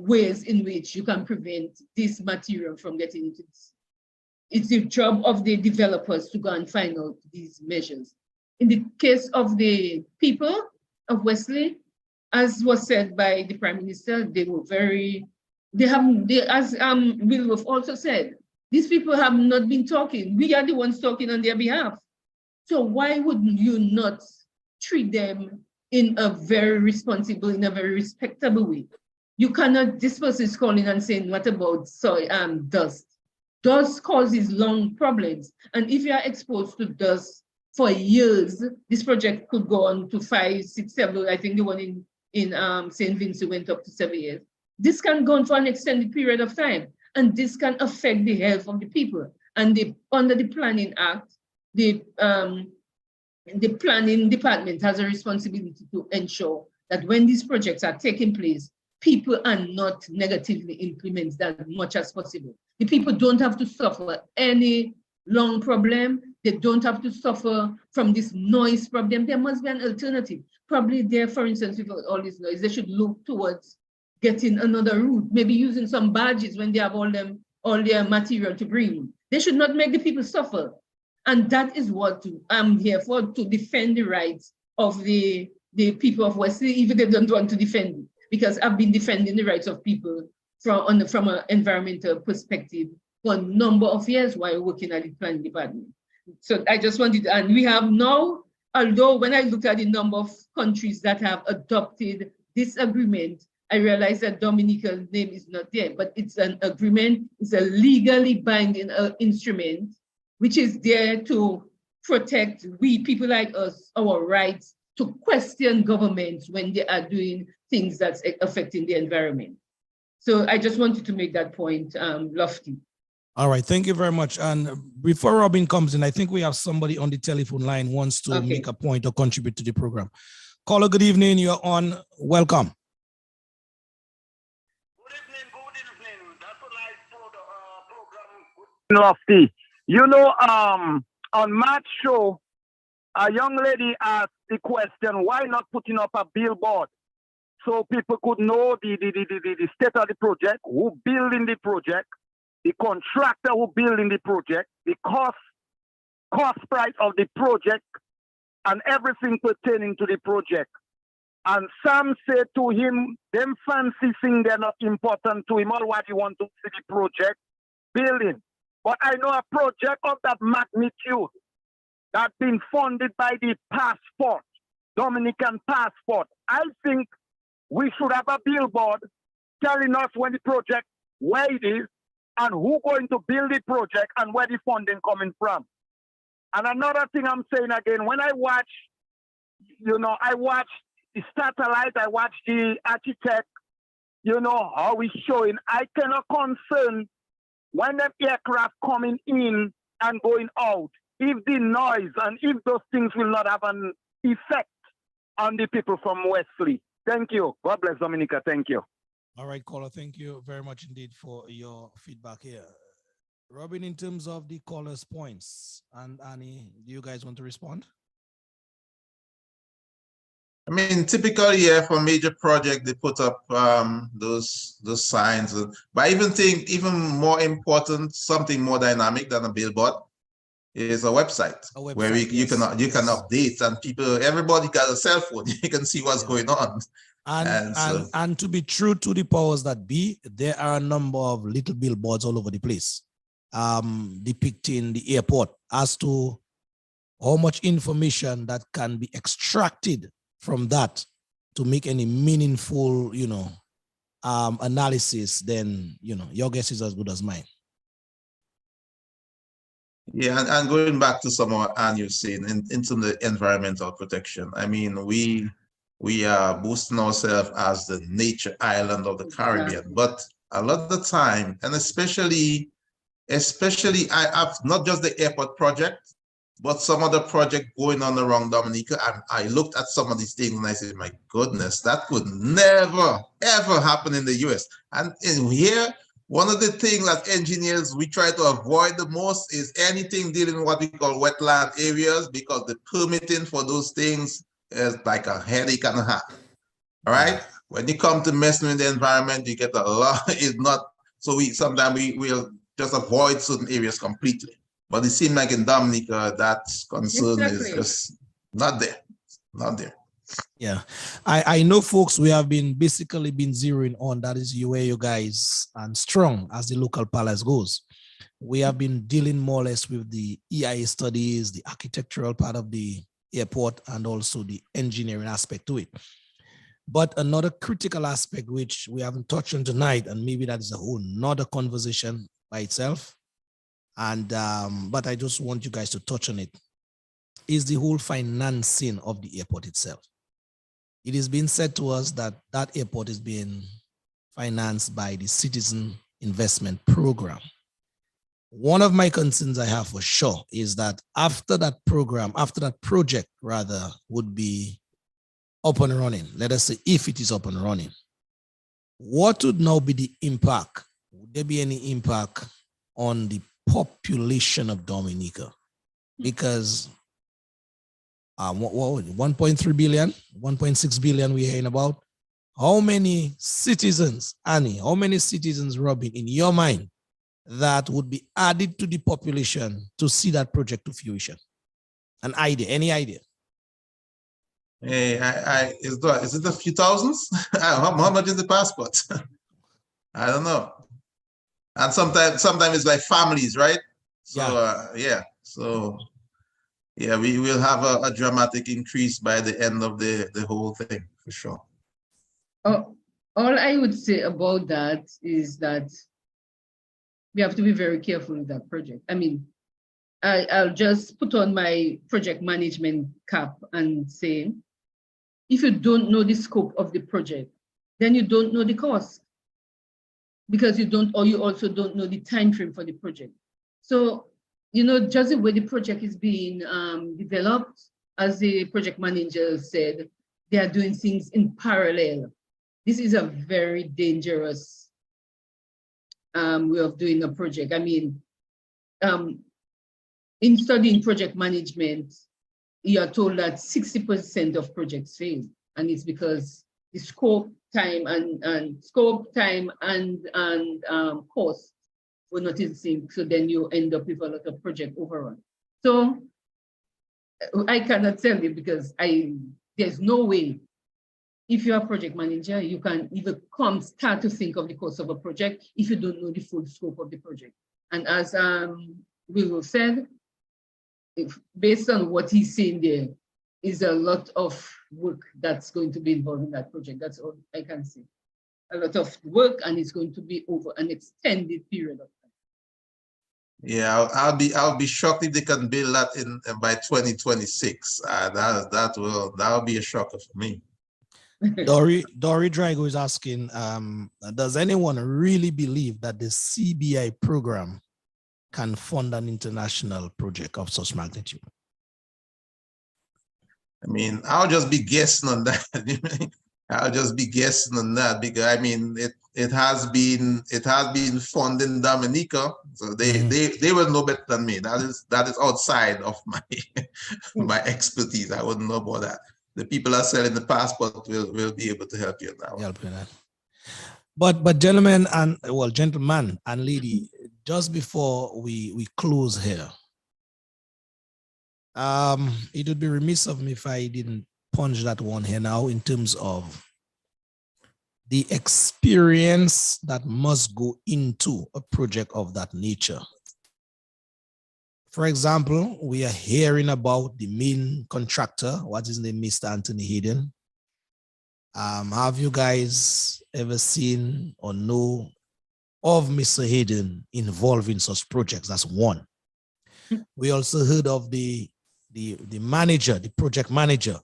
ways in which you can prevent this material from getting into this. It's the job of the developers to go and find out these measures. In the case of the people of Wesley, as was said by the Prime Minister, they were as Will also said, these people have not been talking. We are the ones talking on their behalf. So why would you not treat them in a very responsible, in a very respectable way? You cannot, this person is calling and saying, what about dust? Dust causes lung problems. And if you are exposed to dust for years, this project could go on to 5, 6, 7, I think the one in St. Vincent went up to 7 years. This can go on for an extended period of time, and this can affect the health of the people. And under the Planning Act, the planning department has a responsibility to ensure that when these projects are taking place, people are not negatively implemented as much as possible. The people don't have to suffer any lung problem. They don't have to suffer from this noise problem. There must be an alternative. Probably there, for instance, with all this noise, they should look towards getting another route, maybe using some badges when they have all their material to bring. They should not make the people suffer. And that is what I'm here for, to defend the rights of the people of Wesley, even if they don't want to defend it, because I've been defending the rights of people from an environmental perspective for a number of years while working at the planning department. So I just wanted, and we have now, although when I look at the number of countries that have adopted this agreement, I realize that Dominica's name is not there, but it's an agreement, it's a legally binding instrument, which is there to protect people like us, our rights to question governments when they are doing things that's affecting the environment. So I just wanted to make that point, Lofty. All right, thank you very much. And before Robin comes in, I think we have somebody on the telephone line who wants to make a point or contribute to the program. Caller, good evening. You're on. Welcome. Good evening. That's what I saw the program. Lofty. You know, on Matt's show, a young lady asked the question, why not putting up a billboard so people could know the state of the project, who building the project, the contractor who building the project, the cost price of the project, and everything pertaining to the project. And Sam said to him, them fancy things, they're not important to him. All what he want to see the project building. But I know a project of that magnitude that's been funded by the passport, Dominican passport. I think we should have a billboard telling us when the project, where it is, and who going to build the project and where the funding coming from. And another thing I'm saying again, when I watch, I watch the satellite, I watch the architect, how he's showing, I cannot concern when the aircraft coming in and going out, if the noise and if those things will not have an effect on the people from Wesley. Thank you. God bless Dominica. Thank you. All right, caller. Thank you very much indeed for your feedback here. Robin, in terms of the caller's points, and Annie, do you guys want to respond? I mean, typically, yeah, for major project, they put up those signs. But I even think even more important, something more dynamic than a billboard is a website where you can update, and everybody got a cell phone. You can see what's going on. And to be true to the powers that be, there are a number of little billboards all over the place, depicting the airport as to how much information that can be extracted from that to make any meaningful, analysis. Then, your guess is as good as mine. Yeah, and going back to some of what Anne was saying into the environmental protection. I mean, we are boosting ourselves as the nature island of the Caribbean, but a lot of the time, and especially I have not just the airport project, but some other project going on around Dominica. I looked at some of these things and I said, my goodness, that could never, ever happen in the US. And in here, one of the things that engineers, we try to avoid the most is anything dealing with what we call wetland areas, because the permitting for those things is like a headache and a half. All right. When you come to messing with the environment, you get a lot. It's not so sometimes we'll just avoid certain areas completely. But it seems like in Dominica, that concern is just not there. Not there. Yeah, I know, folks, we have basically been zeroing on that is where you guys and strong as the local palace goes. We have been dealing more or less with the EIA studies, the architectural part of the airport, and also the engineering aspect to it. But another critical aspect which we haven't touched on tonight, and maybe that is a whole nother conversation by itself, and but I just want you guys to touch on it, is the whole financing of the airport itself. It is being said to us that that airport is being financed by the Citizen Investment Program. One of my concerns I have for sure is that after that program, after that project rather, would be up and running, let us say if it is up and running, what would now be the impact? Would there be any impact on the population of Dominica? Because 1.3 billion, 1.6 billion we're hearing about. How many citizens, Annie, how many citizens, Robin, in your mind, that would be added to the population to see that project to fruition? An idea, any idea? Hey, is it a few thousands? How much is the passport? I don't know. And sometimes it's like families, right? So so yeah, we will have a dramatic increase by the end of the whole thing for sure. Oh, All I would say about that is that we have to be very careful with that project. I mean, I'll just put on my project management cap and say, if you don't know the scope of the project, then you don't know the cost, because you don't, or you also don't know the time frame for the project. So, you know, just the way the project is being developed, as the project manager said, they are doing things in parallel. This is a very dangerous way of doing a project. I mean, in studying project management, you are told that 60% of projects fail, and it's because the scope, time, and cost were not in sync. So then you end up with a lot of project overrun. So I cannot tell you, because there's no way, if you're a project manager, you can even start to think of the cost of a project if you don't know the full scope of the project. And as Will said, based on what he's saying, there is a lot of work that's going to be involved in that project. That's all I can say. A lot of work, and it's going to be over an extended period of time. Yeah, I'll be shocked if they can build that in by 2026. That will be a shocker for me. Dory Drago is asking, does anyone really believe that the CBI program can fund an international project of such magnitude? I mean, I'll just be guessing on that. I'll just be guessing on that, because I mean, it has been funding Dominica, so they will know better than me. That is outside of my my expertise. I wouldn't know about that. The people that are selling the passport will be able to help you on that one. Help you that. But gentlemen and lady, just before we close here, it would be remiss of me if I didn't punch that one here now, in terms of the experience that must go into a project of that nature. For example, we are hearing about the main contractor, what is his name, Mr. Anthony Hayden. Have you guys ever seen or know of Mr. Hayden involved in such projects? That's one. We also heard of the manager, the project manager.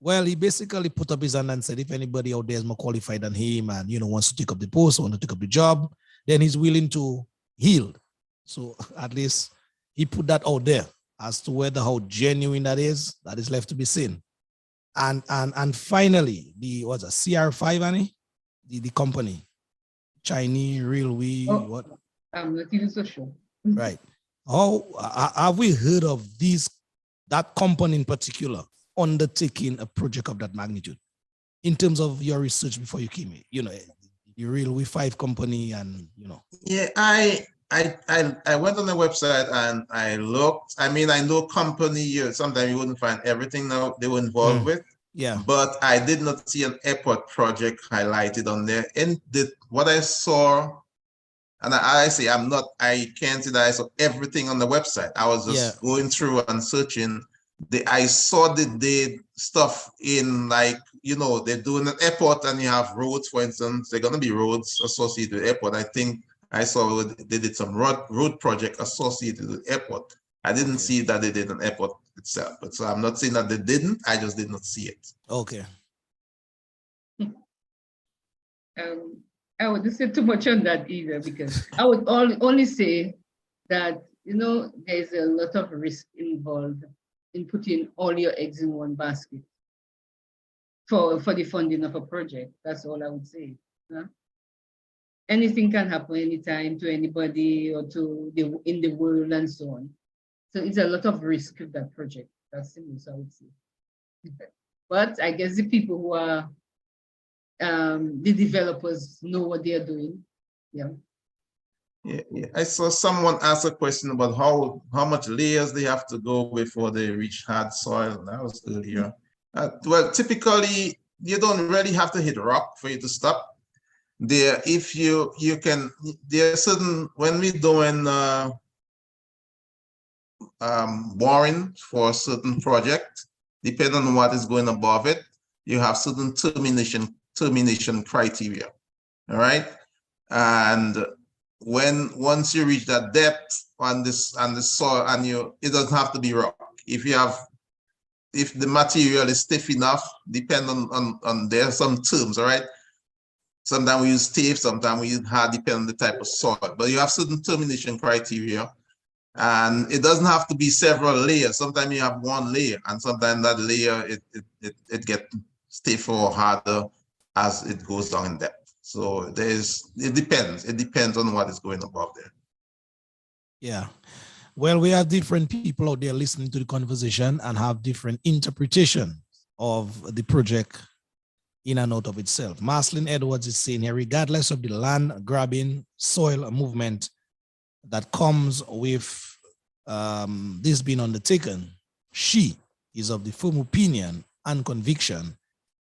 Well, he basically put up his hand and said, if anybody out there is more qualified than him and, you know, wants to take up the post, wants to take up the job, then he's willing to yield. So at least he put that out there. As to whether how genuine that is left to be seen. And finally, the what's a CR5, Annie? The company, Chinese Railway. What? I'm not even so sure. Right. How have we heard of that company in particular undertaking a project of that magnitude? In terms of your research before you came in, you know, the Railway 5 company, and you know. Yeah, I went on the website and I looked. I mean, I know company, sometimes you wouldn't find everything now they were involved with. Yeah. But I did not see an airport project highlighted on there. And what I saw, and I can't say that I saw everything on the website. I was just going through and searching. I saw the stuff in, like, you know, they're doing an airport and you have roads, for instance. They're going to be roads associated with airport. I think I saw they did some road project associated with airport. I didn't see that they did an airport itself, but so I'm not saying that they didn't. I just did not see it. Okay. I wouldn't say too much on that either, because I would only say that, you know, there's a lot of risk involved in putting all your eggs in one basket for the funding of a project. That's all I would say. Huh? Anything can happen anytime to anybody or in the world and so on. So it's a lot of risk with that project. That's the most I would say. But I guess the people who are the developers know what they are doing. Yeah. Yeah. I saw someone ask a question about how much layers they have to go before they reach hard soil. That was earlier. Well, typically you don't really have to hit rock for you to stop. There, if you can, there are certain, when we're doing boring for a certain project, depending on what is going above it, you have certain termination termination criteria. All right. And once you reach that depth on the soil, and it doesn't have to be rock. If the material is stiff enough, depend on there are some terms, all right? Sometimes we use stiff, sometimes we use hard, depending on the type of soil. But you have certain termination criteria, and it doesn't have to be several layers. Sometimes you have one layer, and sometimes that layer it gets stiffer or harder as it goes down in depth. So it depends. It depends on what is going above there. Yeah. Well, we have different people out there listening to the conversation and have different interpretation of the project in and out of itself. Marceline Edwards is saying here, regardless of the land grabbing soil movement that comes with this being undertaken, she is of the firm opinion and conviction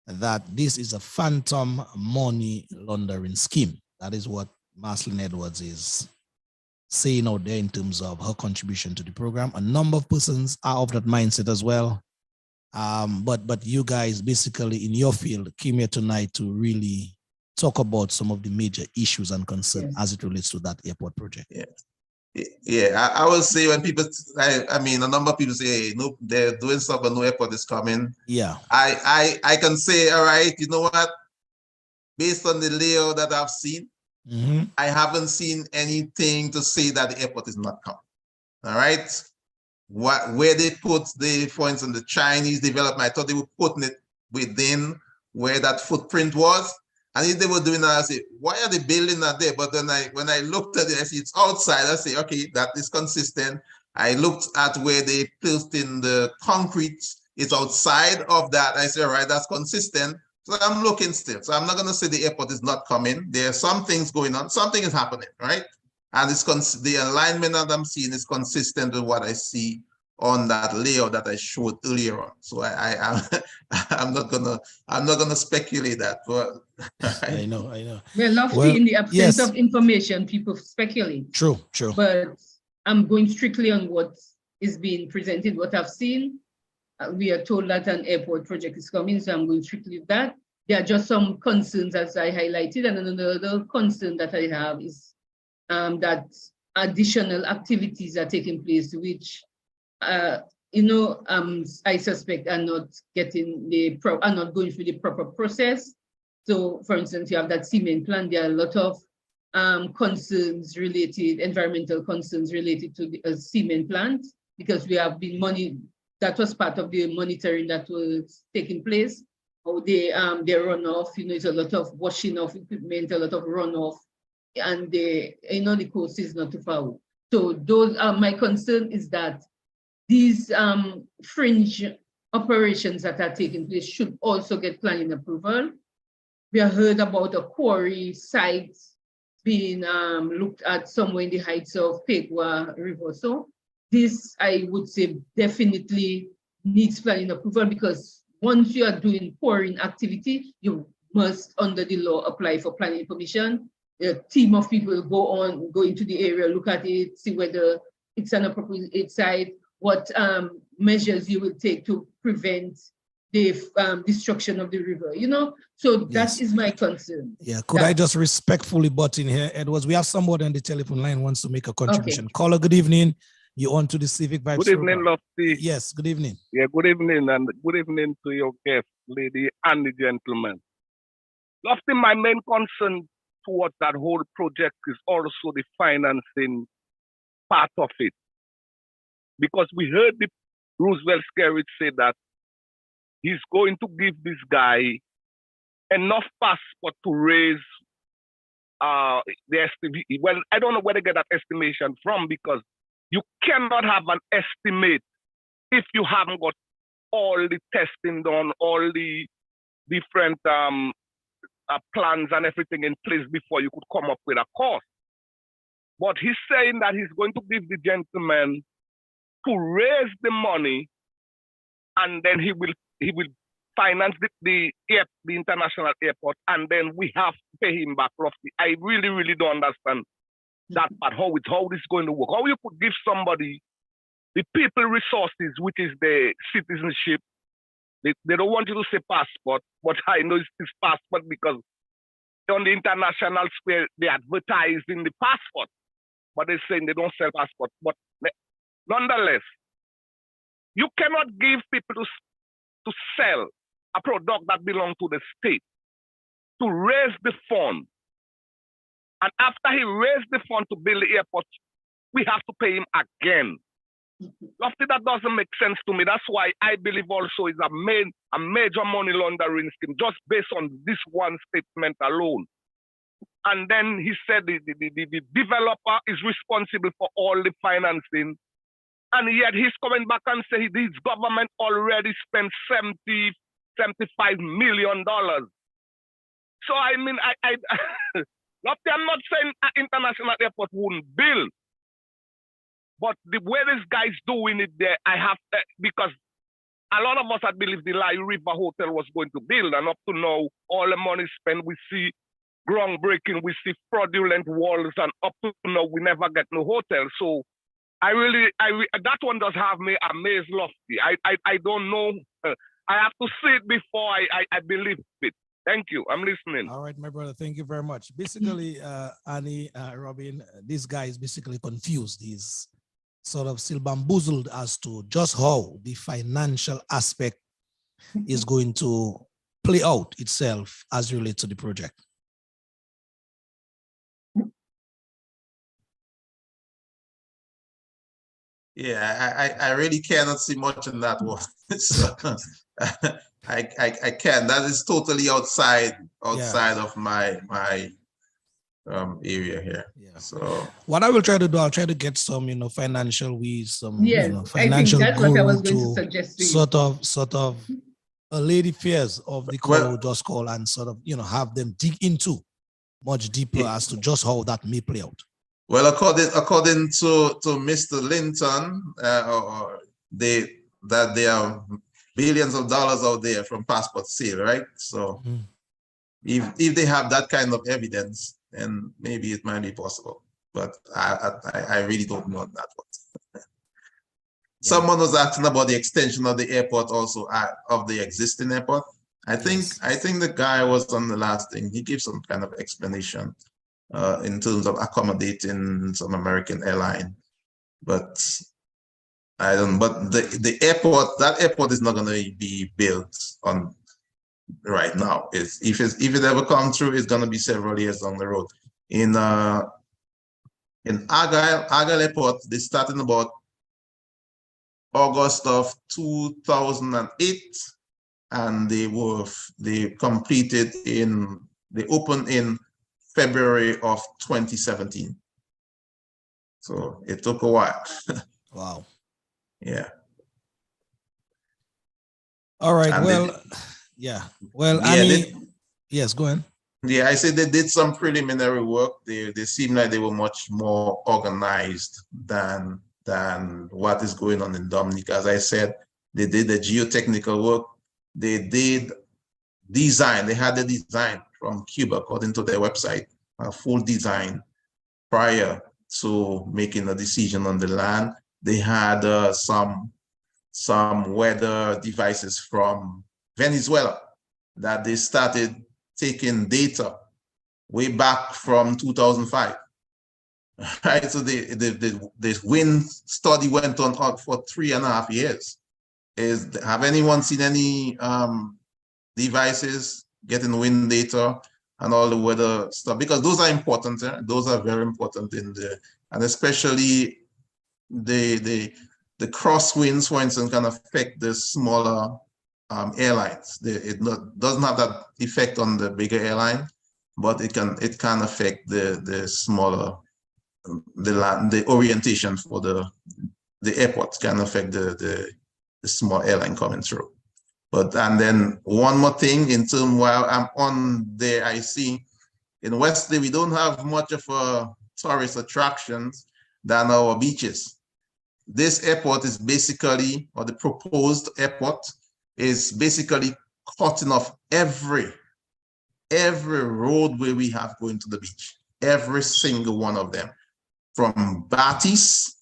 that this is a phantom money laundering scheme. That is what Marceline Edwards is saying out there in terms of her contribution to the program. A number of persons are of that mindset as well. But you guys basically in your field came here tonight to really talk about some of the major issues and concerns as it relates to that airport project. Yeah, I will say when people, I mean, a number of people say, hey, no, they're doing stuff, but no airport is coming. Yeah. I can say, all right, you know what? Based on the layout that I've seen, I haven't seen anything to say that the airport is not coming. All right. Where they put for instance, the Chinese development, I thought they were putting it within where that footprint was. And if they were doing that, I say, why are they building that there? But then when I looked at it, I see it's outside. I say, okay, that is consistent. I looked at where they built in the concrete. It's outside of that. I say, all right, that's consistent. So I'm looking still. So I'm not going to say the airport is not coming. There are some things going on. Something is happening, right? And it's the alignment that I'm seeing is consistent with what I see on that layout that I showed earlier on. So I'm not gonna speculate that. But I know. Well, lofty in the absence of information, people speculate. True. But I'm going strictly on what is being presented, what I've seen. We are told that an airport project is coming, so I'm going strictly with that. There are just some concerns as I highlighted, and another concern that I have is that additional activities are taking place, which I suspect are not going through the proper process. So, for instance, you have that cement plant. There are a lot of environmental concerns related to the cement plant, because we have been that was part of the monitoring that was taking place. How they runoff, it's a lot of washing of equipment, a lot of runoff, and the coast is not too far. So those are my concern, is that these fringe operations that are taking place should also get planning approval. We have heard about a quarry site being looked at somewhere in the heights of Pegwa River. So this, I would say, definitely needs planning approval, because once you are doing quarrying activity, you must, under the law, apply for planning permission. A team of people go into the area, look at it, see whether it's an appropriate site, what measures you will take to prevent the destruction of the river, So that is my concern. Yeah, could I just respectfully butt in here, Edwards? We have somebody on the telephone line wants to make a contribution. Okay. Caller, good evening. You're on to the Civic Vibes. Good evening, Lofty. Yes, good evening. Yeah, good evening, and good evening to your guest, lady and the gentleman. Lofty, my main concern towards that whole project is also the financing part of it. Because we heard the Roosevelt Skerrit say that he's going to give this guy enough passport to raise the estimate. Well, I don't know where to get that estimation from, because you cannot have an estimate if you haven't got all the testing done, all the different plans and everything in place before you could come up with a cost. But he's saying that he's going to give the gentleman to raise the money, and then he will finance the international airport, and then we have to pay him back roughly. I really don't understand that part, how it's going to work. How you could give somebody the people resources, which is the citizenship, They don't want you to say passport, but I know it's passport because on the international sphere, they advertise in the passport, but they're saying they don't sell passport. But nonetheless, you cannot give people to sell a product that belongs to the state, to raise the fund. And after he raised the fund to build the airport, we have to pay him again. Lofty, that doesn't make sense to me. That's why I believe also is a major money laundering scheme, just based on this one statement alone. And then he said the developer is responsible for all the financing. And yet he's coming back and saying his government already spent $75 million. So I mean, Lofty, I'm not saying an international airport wouldn't build, but the way this guy's doing it there, I have to, because a lot of us had believed the Lai River Hotel was going to build, and up to now, all the money spent, we see groundbreaking, we see fraudulent walls, and up to now, we never get no hotel. So that one does have me amazed, Lofty. I don't know. I have to see it before I believe it. Thank you. I'm listening. All right, my brother. Thank you very much. Basically, Annie, Robin, this guy is basically confused. He's sort of still bamboozled as to just how the financial aspect is going to play out itself as relates to the project. Yeah, I really cannot see much in that one. So, I can. That is totally outside of my area here. Yeah. So what I will try to do, I'll try to get some, financial ways, some, Yes, financial I think that's what I was guru going to suggest to you. sort of a lady fears of the call, just call and sort of, have them dig into much deeper as to just how that may play out. well, according to Mr. Linton, that there are billions of dollars out there from passport sale, right? So if they have that kind of evidence, then maybe it might be possible. But I really don't know that one. Someone was asking about the extension of the airport, also of the existing airport. I think the guy was on the last thing. He gave some kind of explanation in terms of accommodating some American airline, but I don't. But the airport, that airport is not going to be built on right now. If it ever comes through, it's going to be several years down the road. In Argyle Airport, they started about August of 2008, and they opened in February of 2017. So it took a while. Wow. Yeah. All right. And well, yeah. Well, Annie, yes, go ahead. Yeah, I said they did some preliminary work. They seem like they were much more organized than what is going on in Dominica. As I said, they did the geotechnical work. They did design. They had the design from Cuba, according to their website, a full design prior to making a decision on the land. They had some weather devices from Venezuela that they started taking data way back from 2005. Right, so the wind study went on for 3.5 years. Have anyone seen any devices getting wind data and all the weather stuff? Because those are important. Those are very important and especially the crosswinds, for instance, can affect the smaller airlines. It doesn't have that effect on the bigger airline, but it can affect the smaller. The orientation for the airport can affect the small airline coming through. And then one more thing, in terms while I'm on there, I see in Wesley we don't have much of a tourist attractions than our beaches. This airport is basically, or the proposed airport is basically cutting off every roadway we have going to the beach, every single one of them. From Battis,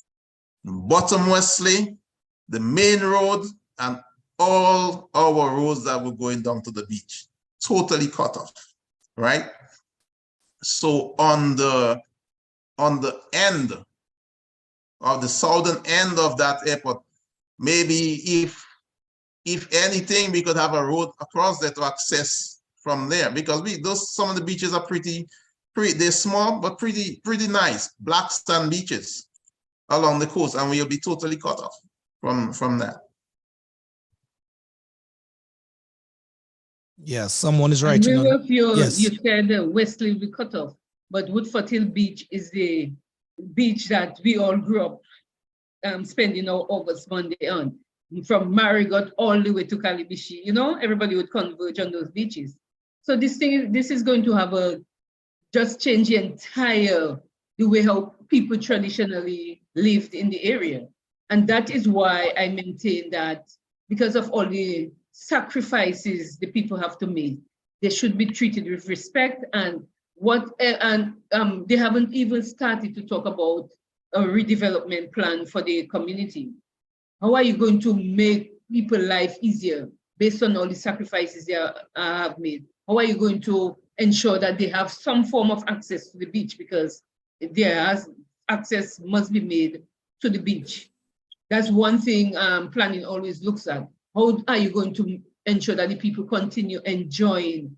Bottom Wesley, the main road, and all our roads that were going down to the beach, totally cut off, right? So on the end of the southern end of that airport, maybe if anything, we could have a road across there to access from there, because some of the beaches are they're small but pretty nice black sand beaches along the coast, and we'll be totally cut off from that. Yes, someone is And writing we on. were, you Yes. said Wesley will be cut off, but Woodford Hill Beach is the beach that we all grew up spending our August Monday on. From Marigot all the way to Kalibishi, everybody would converge on those beaches. So this is going to have just change the way how people traditionally lived in the area. And that is why I maintain that because of all the sacrifices the people have to make, they should be treated with respect. And they haven't even started to talk about a redevelopment plan for the community. How are you going to make people's life easier based on all the sacrifices they have made? How are you going to ensure that they have some form of access to the beach, because access must be made to the beach? That's one thing planning always looks at. How are you going to ensure that the people continue enjoying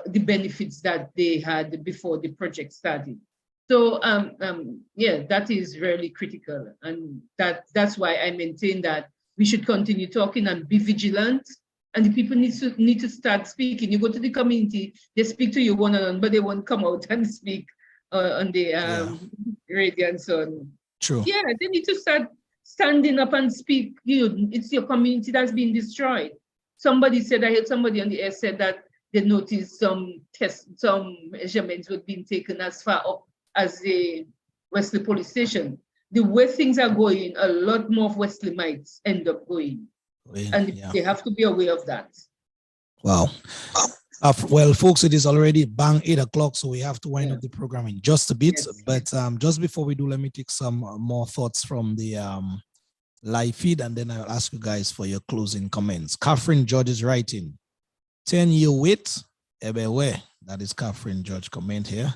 the benefits that they had before the project started? So yeah, that is really critical, and that's why I maintain that we should continue talking and be vigilant. And the people need to start speaking. You go to the community, they speak to you one-on-one, but they won't come out and speak on the radio and so on. True. Yeah, they need to start standing up and speak. It's your community that's been destroyed. Somebody said, I heard somebody on the air said that they noticed some measurements were being taken as far up as the Wesley police station. The way things are going, a lot more of Wesley might end up going. And they have to be aware of that. Wow. Well, folks, it is already bang 8 o'clock, so we have to wind up the program in just a bit. Yes, but just before we do, let me take some more thoughts from the live feed, and then I'll ask you guys for your closing comments. Catherine George is writing, 10-year wait, ebewe. That is Catherine George comment here.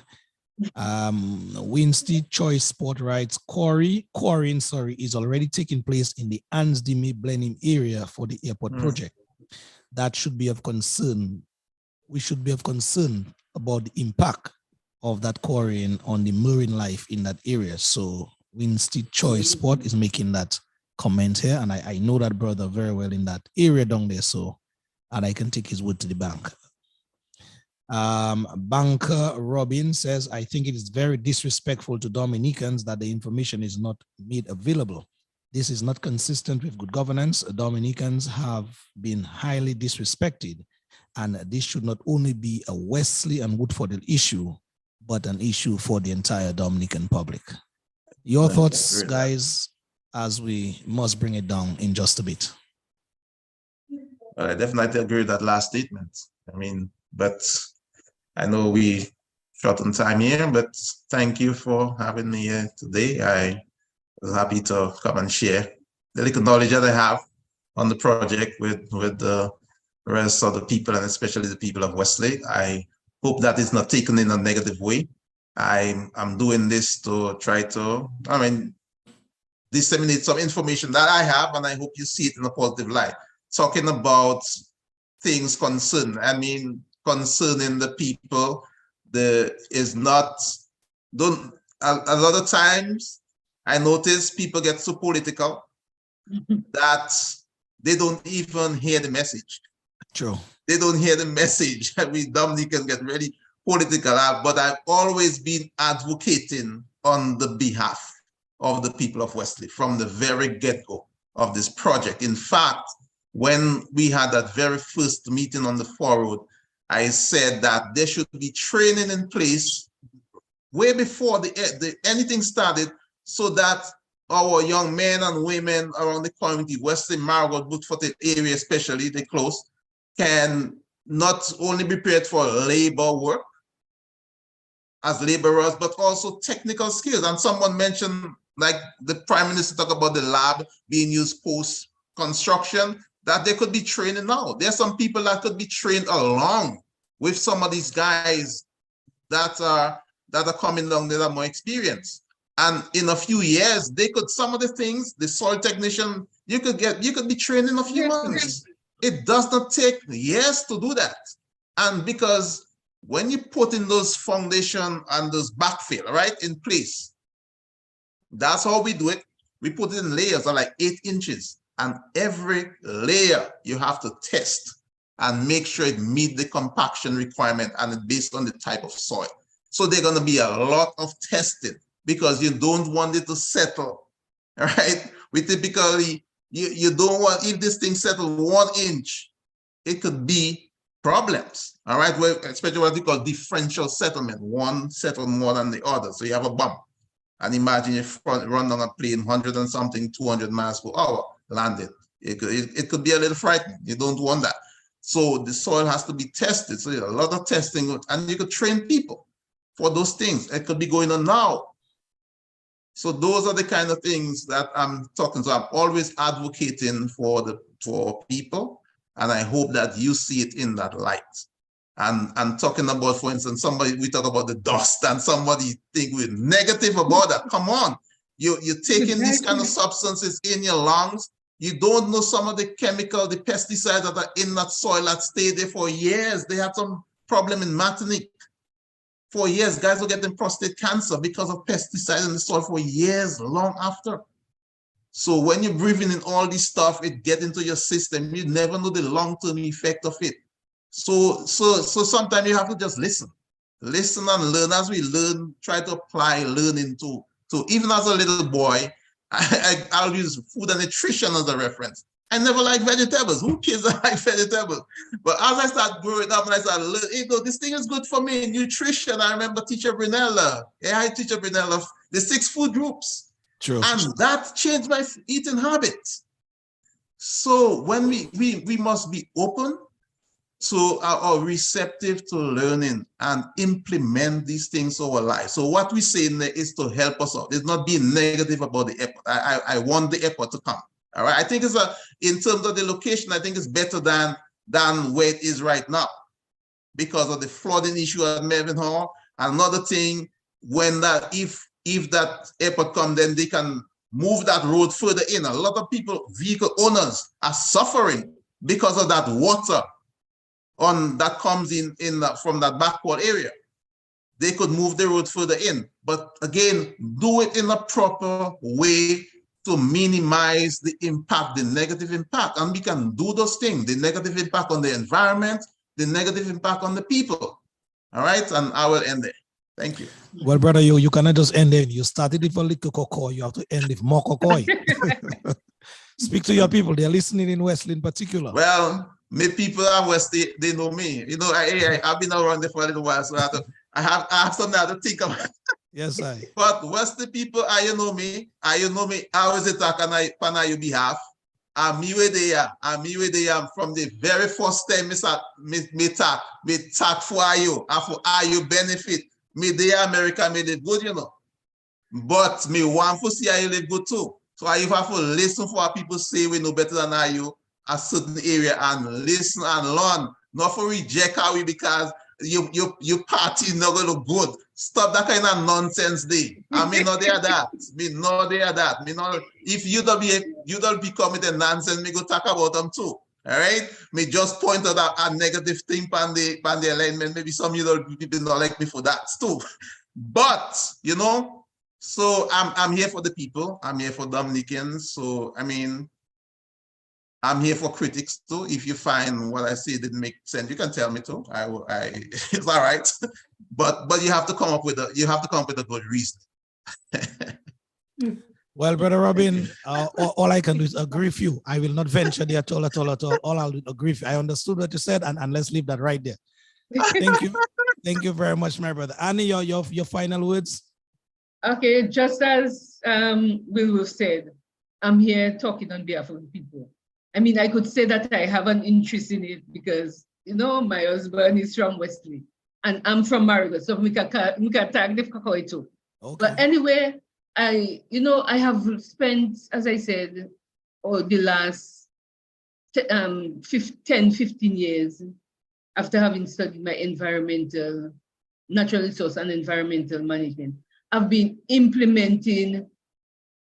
Winstead Choice Sport writes, quarrying is already taking place in the Ansdimi Blenheim area for the airport project. That should be of concern. We should be of concern about the impact of that quarrying on the marine life in that area. So Winstead Choice Sport is making that comment here, and I know that brother very well in that area down there, so and I can take his word to the bank. Banker Robin says, I think it is very disrespectful to Dominicans that the information is not made available. This is not consistent with good governance. Dominicans have been highly disrespected, and this should not only be a Wesley and Woodford issue, but an issue for the entire Dominican public. Your thoughts, guys, as we must bring it down in just a bit. Well, I definitely agree with that last statement. I mean, but I know we short on time here, but thank you for having me here today. I was happy to come and share the little knowledge that I have on the project with the rest of the people, and especially the people of Wesley. I hope that is not taken in a negative way. I'm doing this to try to, disseminate some information that I have, and I hope you see it in a positive light. Talking about things concerning the people, a lot of times I notice people get so political that they don't even hear the message. True. They don't hear the message. We Dominicans get really political, but I've always been advocating on the behalf of the people of Wesley from the very get-go of this project. In fact, when we had that very first meeting on the forward, I said that there should be training in place way before anything started, so that our young men and women around the community, Wesley, Margot, Woodford area especially, they close, can not only be prepared for labor work as laborers, but also technical skills. And someone mentioned, like the Prime Minister talked about the lab being used post-construction. that they could be training now. There's some people that could be trained along with some of these guys that are coming along that are more experienced. And in a few years, they could, some of the things, the soil technician, you could be trained in a few months. It does not take years to do that. And because when you put in those foundation and those backfill, right, in place, that's how we do it. We put it in layers of like 8 inches. And every layer you have to test and make sure it meets the compaction requirement and it's based on the type of soil. So there's going to be a lot of testing because you don't want it to settle, right? We typically, you don't want, if this thing settles 1 inch, it could be problems, all right? Well, especially what we call differential settlement. One settle more than the other, so you have a bump. And imagine you run on a plane 100 and something, 200 miles per hour, landed. It could be a little frightening. You don't want that. So the soil has to be tested. So there's a lot of testing, and you could train people for those things. It could be going on now. So those are the kind of things that I'm talking. So I'm always advocating for people, and I hope that you see it in that light. And talking about, for instance, we talk about the dust, and somebody think we're negative about that. Come on, you're taking these kind of substances in your lungs. You don't know some of the chemical, the pesticides that are in that soil that stay there for years. They had some problem in Martinique. For years, guys were getting prostate cancer because of pesticides in the soil for years, long after. So when you're breathing in all this stuff, it gets into your system. You never know the long-term effect of it. So sometimes you have to just listen and learn. As we learn, try to apply learning to even as a little boy, I'll use food and nutrition as a reference. I never liked vegetables. Who cares I like vegetables? But as I started growing up and I started learning, hey, this thing is good for me. Nutrition. I remember Teacher Brunella. Yeah, I Teacher Brunella, the 6 food groups. True. And that changed my eating habits. So when we must be open to or receptive to learning and implement these things over life. So what we say in there is to help us out. It's not being negative about the effort. I want the effort to come. All right. I think it's in terms of the location, I think it's better than where it is right now because of the flooding issue at Melvin Hall. Another thing, when that if that airport comes, then they can move that road further in. A lot of people, vehicle owners, are suffering because of that water that comes in from that backward area. They could move the road further in, but again, do it in a proper way to minimize the impact, the negative impact. And we can do those things, the negative impact on the environment, the negative impact on the people. All right, and I will end there. Thank you. Well, brother, you cannot just end there. You started with a little cocoa, you have to end with more cocoa. Speak to your people, they're listening in Wesley in particular. Well, me people are West, they know me. You know, I've been around there for a little while, so I have something to think about. Yes, I. But West people, you know me. I always talk on your behalf. I'm me where they are from the very first time me talk for you and for you benefit. Me there America made it good, you know. But me want to see you live good too. So I have to listen for what people say we know better than you a certain area and listen and learn. Not for reject we because your party not gonna look good. Stop that kind of nonsense day. I mean not there that. Me not there that. Me not if you don't be committing nonsense, me go talk about them too. All right. Me just point out a negative thing on the alignment. Maybe some you people not like me for that too. But you know, so I'm here for the people. I'm here for Dominicans. So I mean, I'm here for critics too. If you find what I say didn't make sense, you can tell me too. It's all right. But you have to come up with a good reason. Well, Brother Robin, all I can do is agree with you. I will not venture there at all. All I'll do is agree with you. I understood what you said, and let's leave that right there. Thank you. Thank you very much, my brother. Annie, your final words? Okay, just as Will said, I'm here talking on behalf of the people. I mean, I could say that I have an interest in it because, you know, my husband is from Wesley and I'm from Marigot, so we can tag the cocoa too. Okay. But anyway, I have spent, as I said, the last 10, 15 years after having studied my natural resource and environmental management, I've been implementing,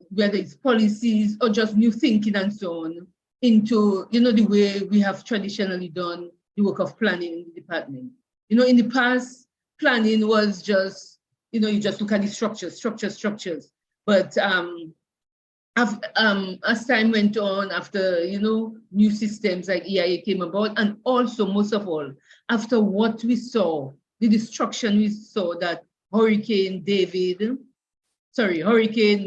whether it's policies or just new thinking and so on, into, the way we have traditionally done the work of planning in the department. In the past, planning was just, you just look at the structures. But as time went on, after, new systems like EIA came about, and also, most of all, after what we saw, the destruction we saw that Hurricane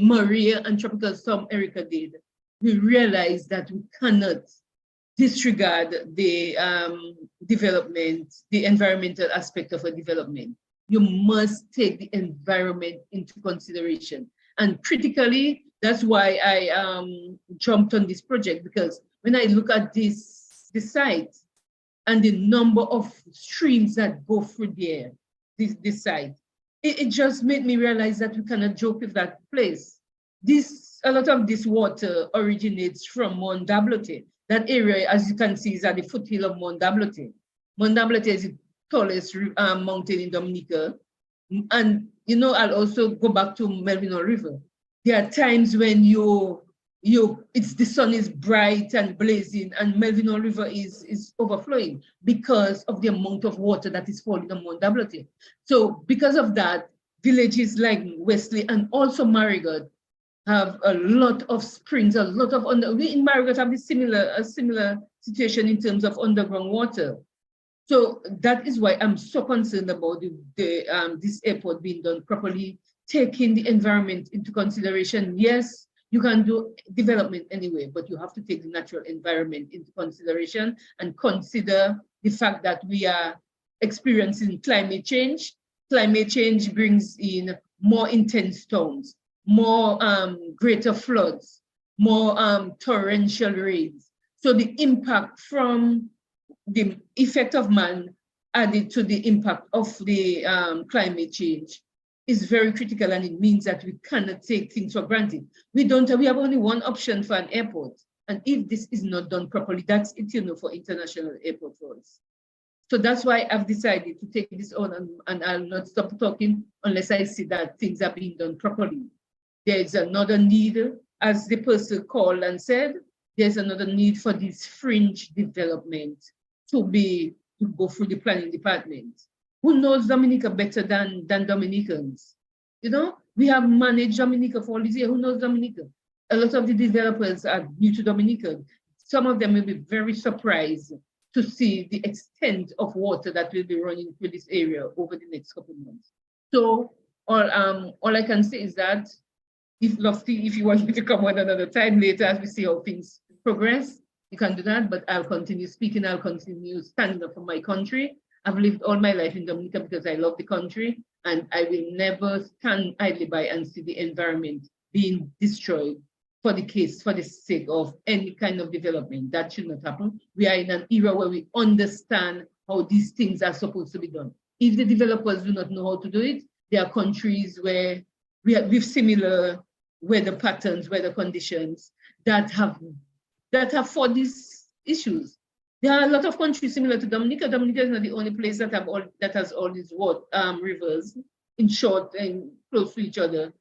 Maria and Tropical Storm Erica did, we realized that we cannot disregard the development, the environmental aspect of a development. You must take the environment into consideration. And critically, that's why I jumped on this project, because when I look at the site and the number of streams that go through there, this site, it just made me realize that we cannot joke with that place. A lot of this water originates from Mont Dablote. That area, as you can see, is at the foothill of Mont Dablote. Mont Dablote is the tallest mountain in Dominica. And, I'll also go back to Melvino River. There are times when the sun is bright and blazing and Melvino River is overflowing because of the amount of water that is falling on Mont Dablote. So because of that, villages like Wesley and also Marigot have a lot of springs, we in Marigot have a similar situation in terms of underground water. So that is why I'm so concerned about this airport being done properly, taking the environment into consideration. Yes, you can do development anyway, but you have to take the natural environment into consideration and consider the fact that we are experiencing climate change. Climate change brings in more intense storms, more greater floods, more torrential rains. So the impact from the effect of man added to the impact of the climate change is very critical, and it means that we cannot take things for granted. We have only one option for an airport, and if this is not done properly, that's it, for international airport for us. So that's why I've decided to take this on, and I'll not stop talking unless I see that things are being done properly. There's another need, as the person called and said, there's another need for this fringe development to go through the planning department. Who knows Dominica better than Dominicans? We have managed Dominica for all these years. Who knows Dominica? A lot of the developers are new to Dominica. Some of them will be very surprised to see the extent of water that will be running through this area over the next couple of months. So all I can say is that if you want me to come on another time later as we see how things progress, you can do that, but I'll continue speaking. I'll continue standing up for my country. I've lived all my life in Dominica because I love the country, and I will never stand idly by and see the environment being destroyed for the sake of any kind of development. That should not happen. We are in an era where we understand how these things are supposed to be done. If the developers do not know how to do it, there are countries where with similar weather patterns, weather conditions that have fought these issues. There are a lot of countries similar to Dominica. Dominica is not the only place that has all these rivers in short and close to each other.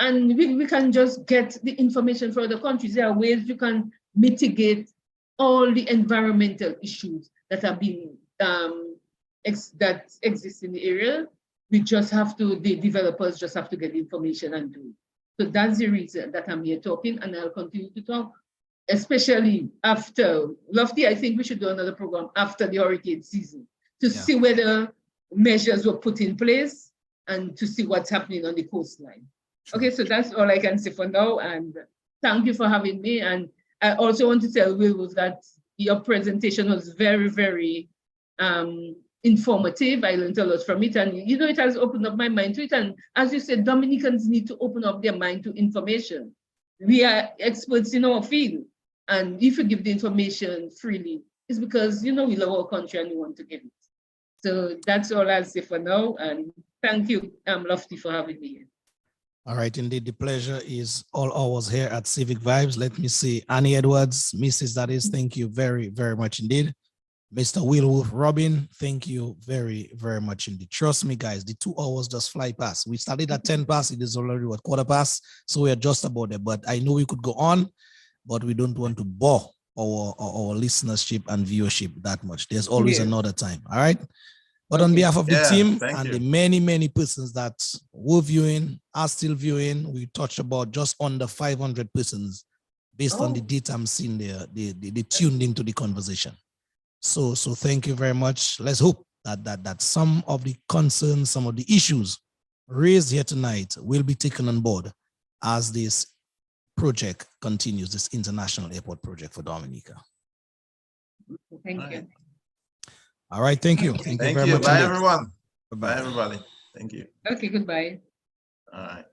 And we can just get the information from other countries. There are ways you can mitigate all the environmental issues that have been that exist in the area. The developers just have to get the information and do it. So that's the reason that I'm here talking, and I'll continue to talk. Especially after Lofty, I think we should do another program after the hurricane season to see whether measures were put in place and to see what's happening on the coastline. Sure. Okay, so that's all I can say for now, and thank you for having me. And I also want to tell Will that your presentation was very, very informative. I learned a lot from it, and it has opened up my mind to it. And as you said, Dominicans need to open up their mind to information. We are experts in our field. And if you give the information freely, it's because, we love our country and we want to give it. So that's all I'll say for now. And thank you, Lofty, for having me here. All right, indeed, the pleasure is all ours here at Civic Vibes. Let me see, Annie Edwards, Mrs. That is, thank you very, very much indeed. Mr. Willwolf Robin, thank you very, very much indeed. Trust me, guys, the 2 hours just fly past. We started at 10 past, it is already what, quarter past, so we are just about there. But I know we could go on, but we don't want to bore our listenership and viewership that much. There's always another time, all right? But on behalf of the team and the many, many persons that were viewing, are still viewing, we touched about just under 500 persons based on the data I'm seeing there. They tuned into the conversation. So thank you very much. Let's hope that some of the concerns, some of the issues raised here tonight will be taken on board as this project continues, this international airport project for Dominica. Thank you. All right, thank you. Thank you very much. Bye, indeed. everyone. Bye-bye. Bye, everybody. Thank you. Okay, goodbye. All right.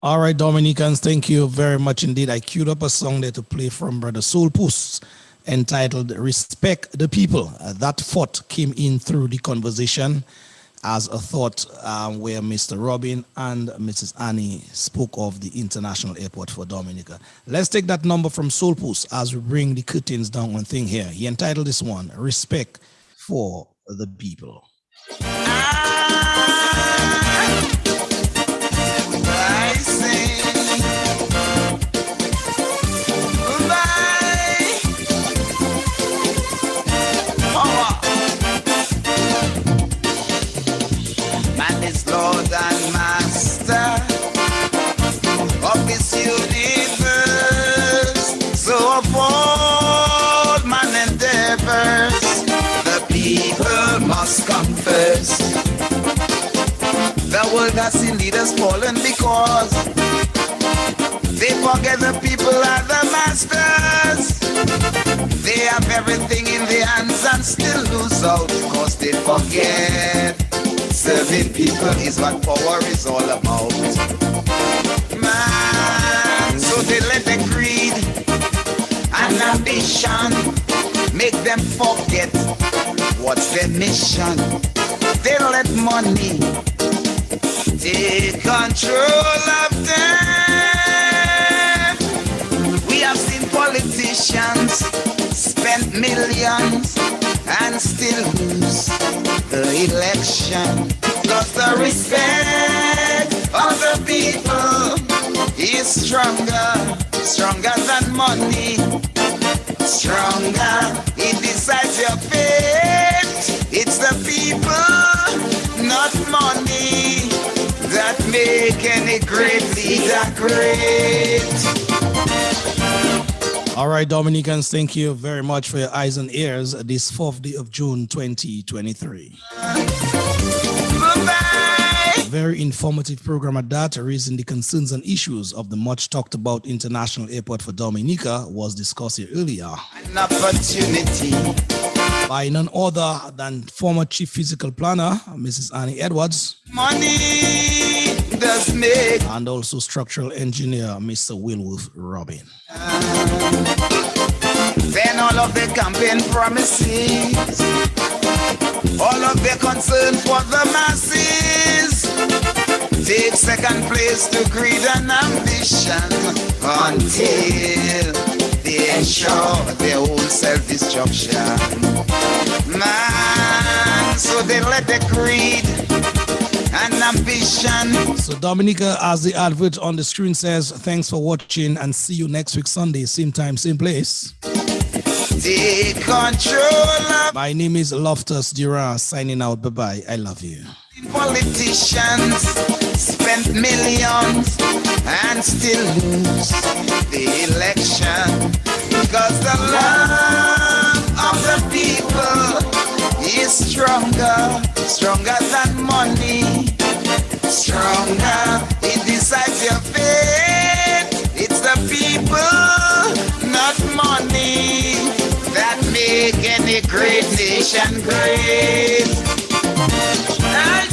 All right, Dominicans, thank you very much indeed. I queued up a song there to play from Brother Soul Puss entitled Respect the People. That thought came in through the conversation as a thought where Mr. Robin and Mrs. Annie spoke of the international airport for Dominica. Let's take that number from Soul Puss as we bring the curtains down on thing here. He entitled this one, Respect for the People. Lord and Master of this universe, so of all man endeavors, the people must come first. The world has seen leaders fallen because they forget the people are the masters. They have everything in their hands and still lose out because they forget. Serving people is what power is all about. Man, so they let the greed and ambition make them forget what's their mission. They let money take control of them. We have seen politicians spend millions and still lose the election. Cause the respect of the people is stronger than money. Stronger, it decides your fate. It's the people, not money, that make any great leader great. All right, Dominicans, thank you very much for your eyes and ears this 4th day of June 2023. Very informative program at that, raising the concerns and issues of the much talked about international airport for Dominica was discussed here earlier. An opportunity. By none other than former Chief Physical Planner, Mrs. Annie Edwards. Money does make. And also Structural Engineer, Mr. Willwolf Robin. Then all of the campaign promises, all of the concern for the masses, take second place to greed and ambition until they ensure their own self-destruction. Man, so they let the greed and ambition. So Dominica, as the advert on the screen says, thanks for watching and see you next week Sunday, same time, same place. Take control of. My name is Loftus Durant, signing out. Bye-bye. I love you. Politicians spend millions and still lose the election because the love of the people is stronger than money. Stronger, it decides your fate. It's the people, not money, that make any great nation great. I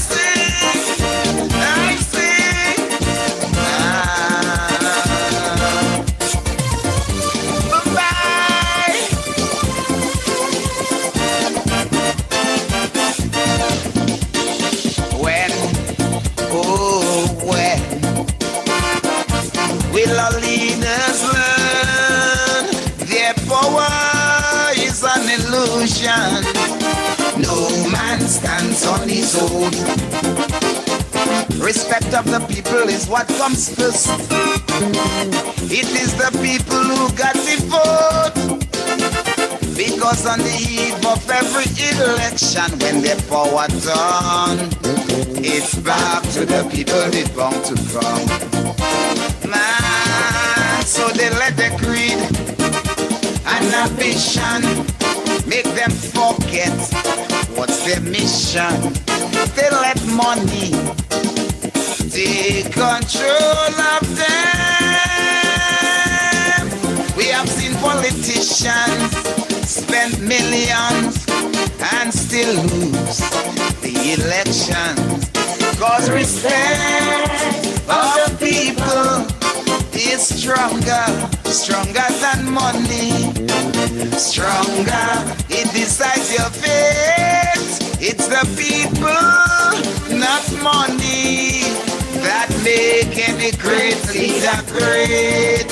sing, bye-bye. nation. No man stands on his own. Respect of the people is what comes first. It is the people who got the vote. Because on the eve of every election, when they power down, it's back to the people they bound to come. Man, so they let the greed and ambition make them forget what's their mission. They let money take control of them. We have seen politicians spend millions and still lose the elections. Cause respect of the people is stronger than money. Stronger, it decides your fate. It's the people, not money, that make any great leader great.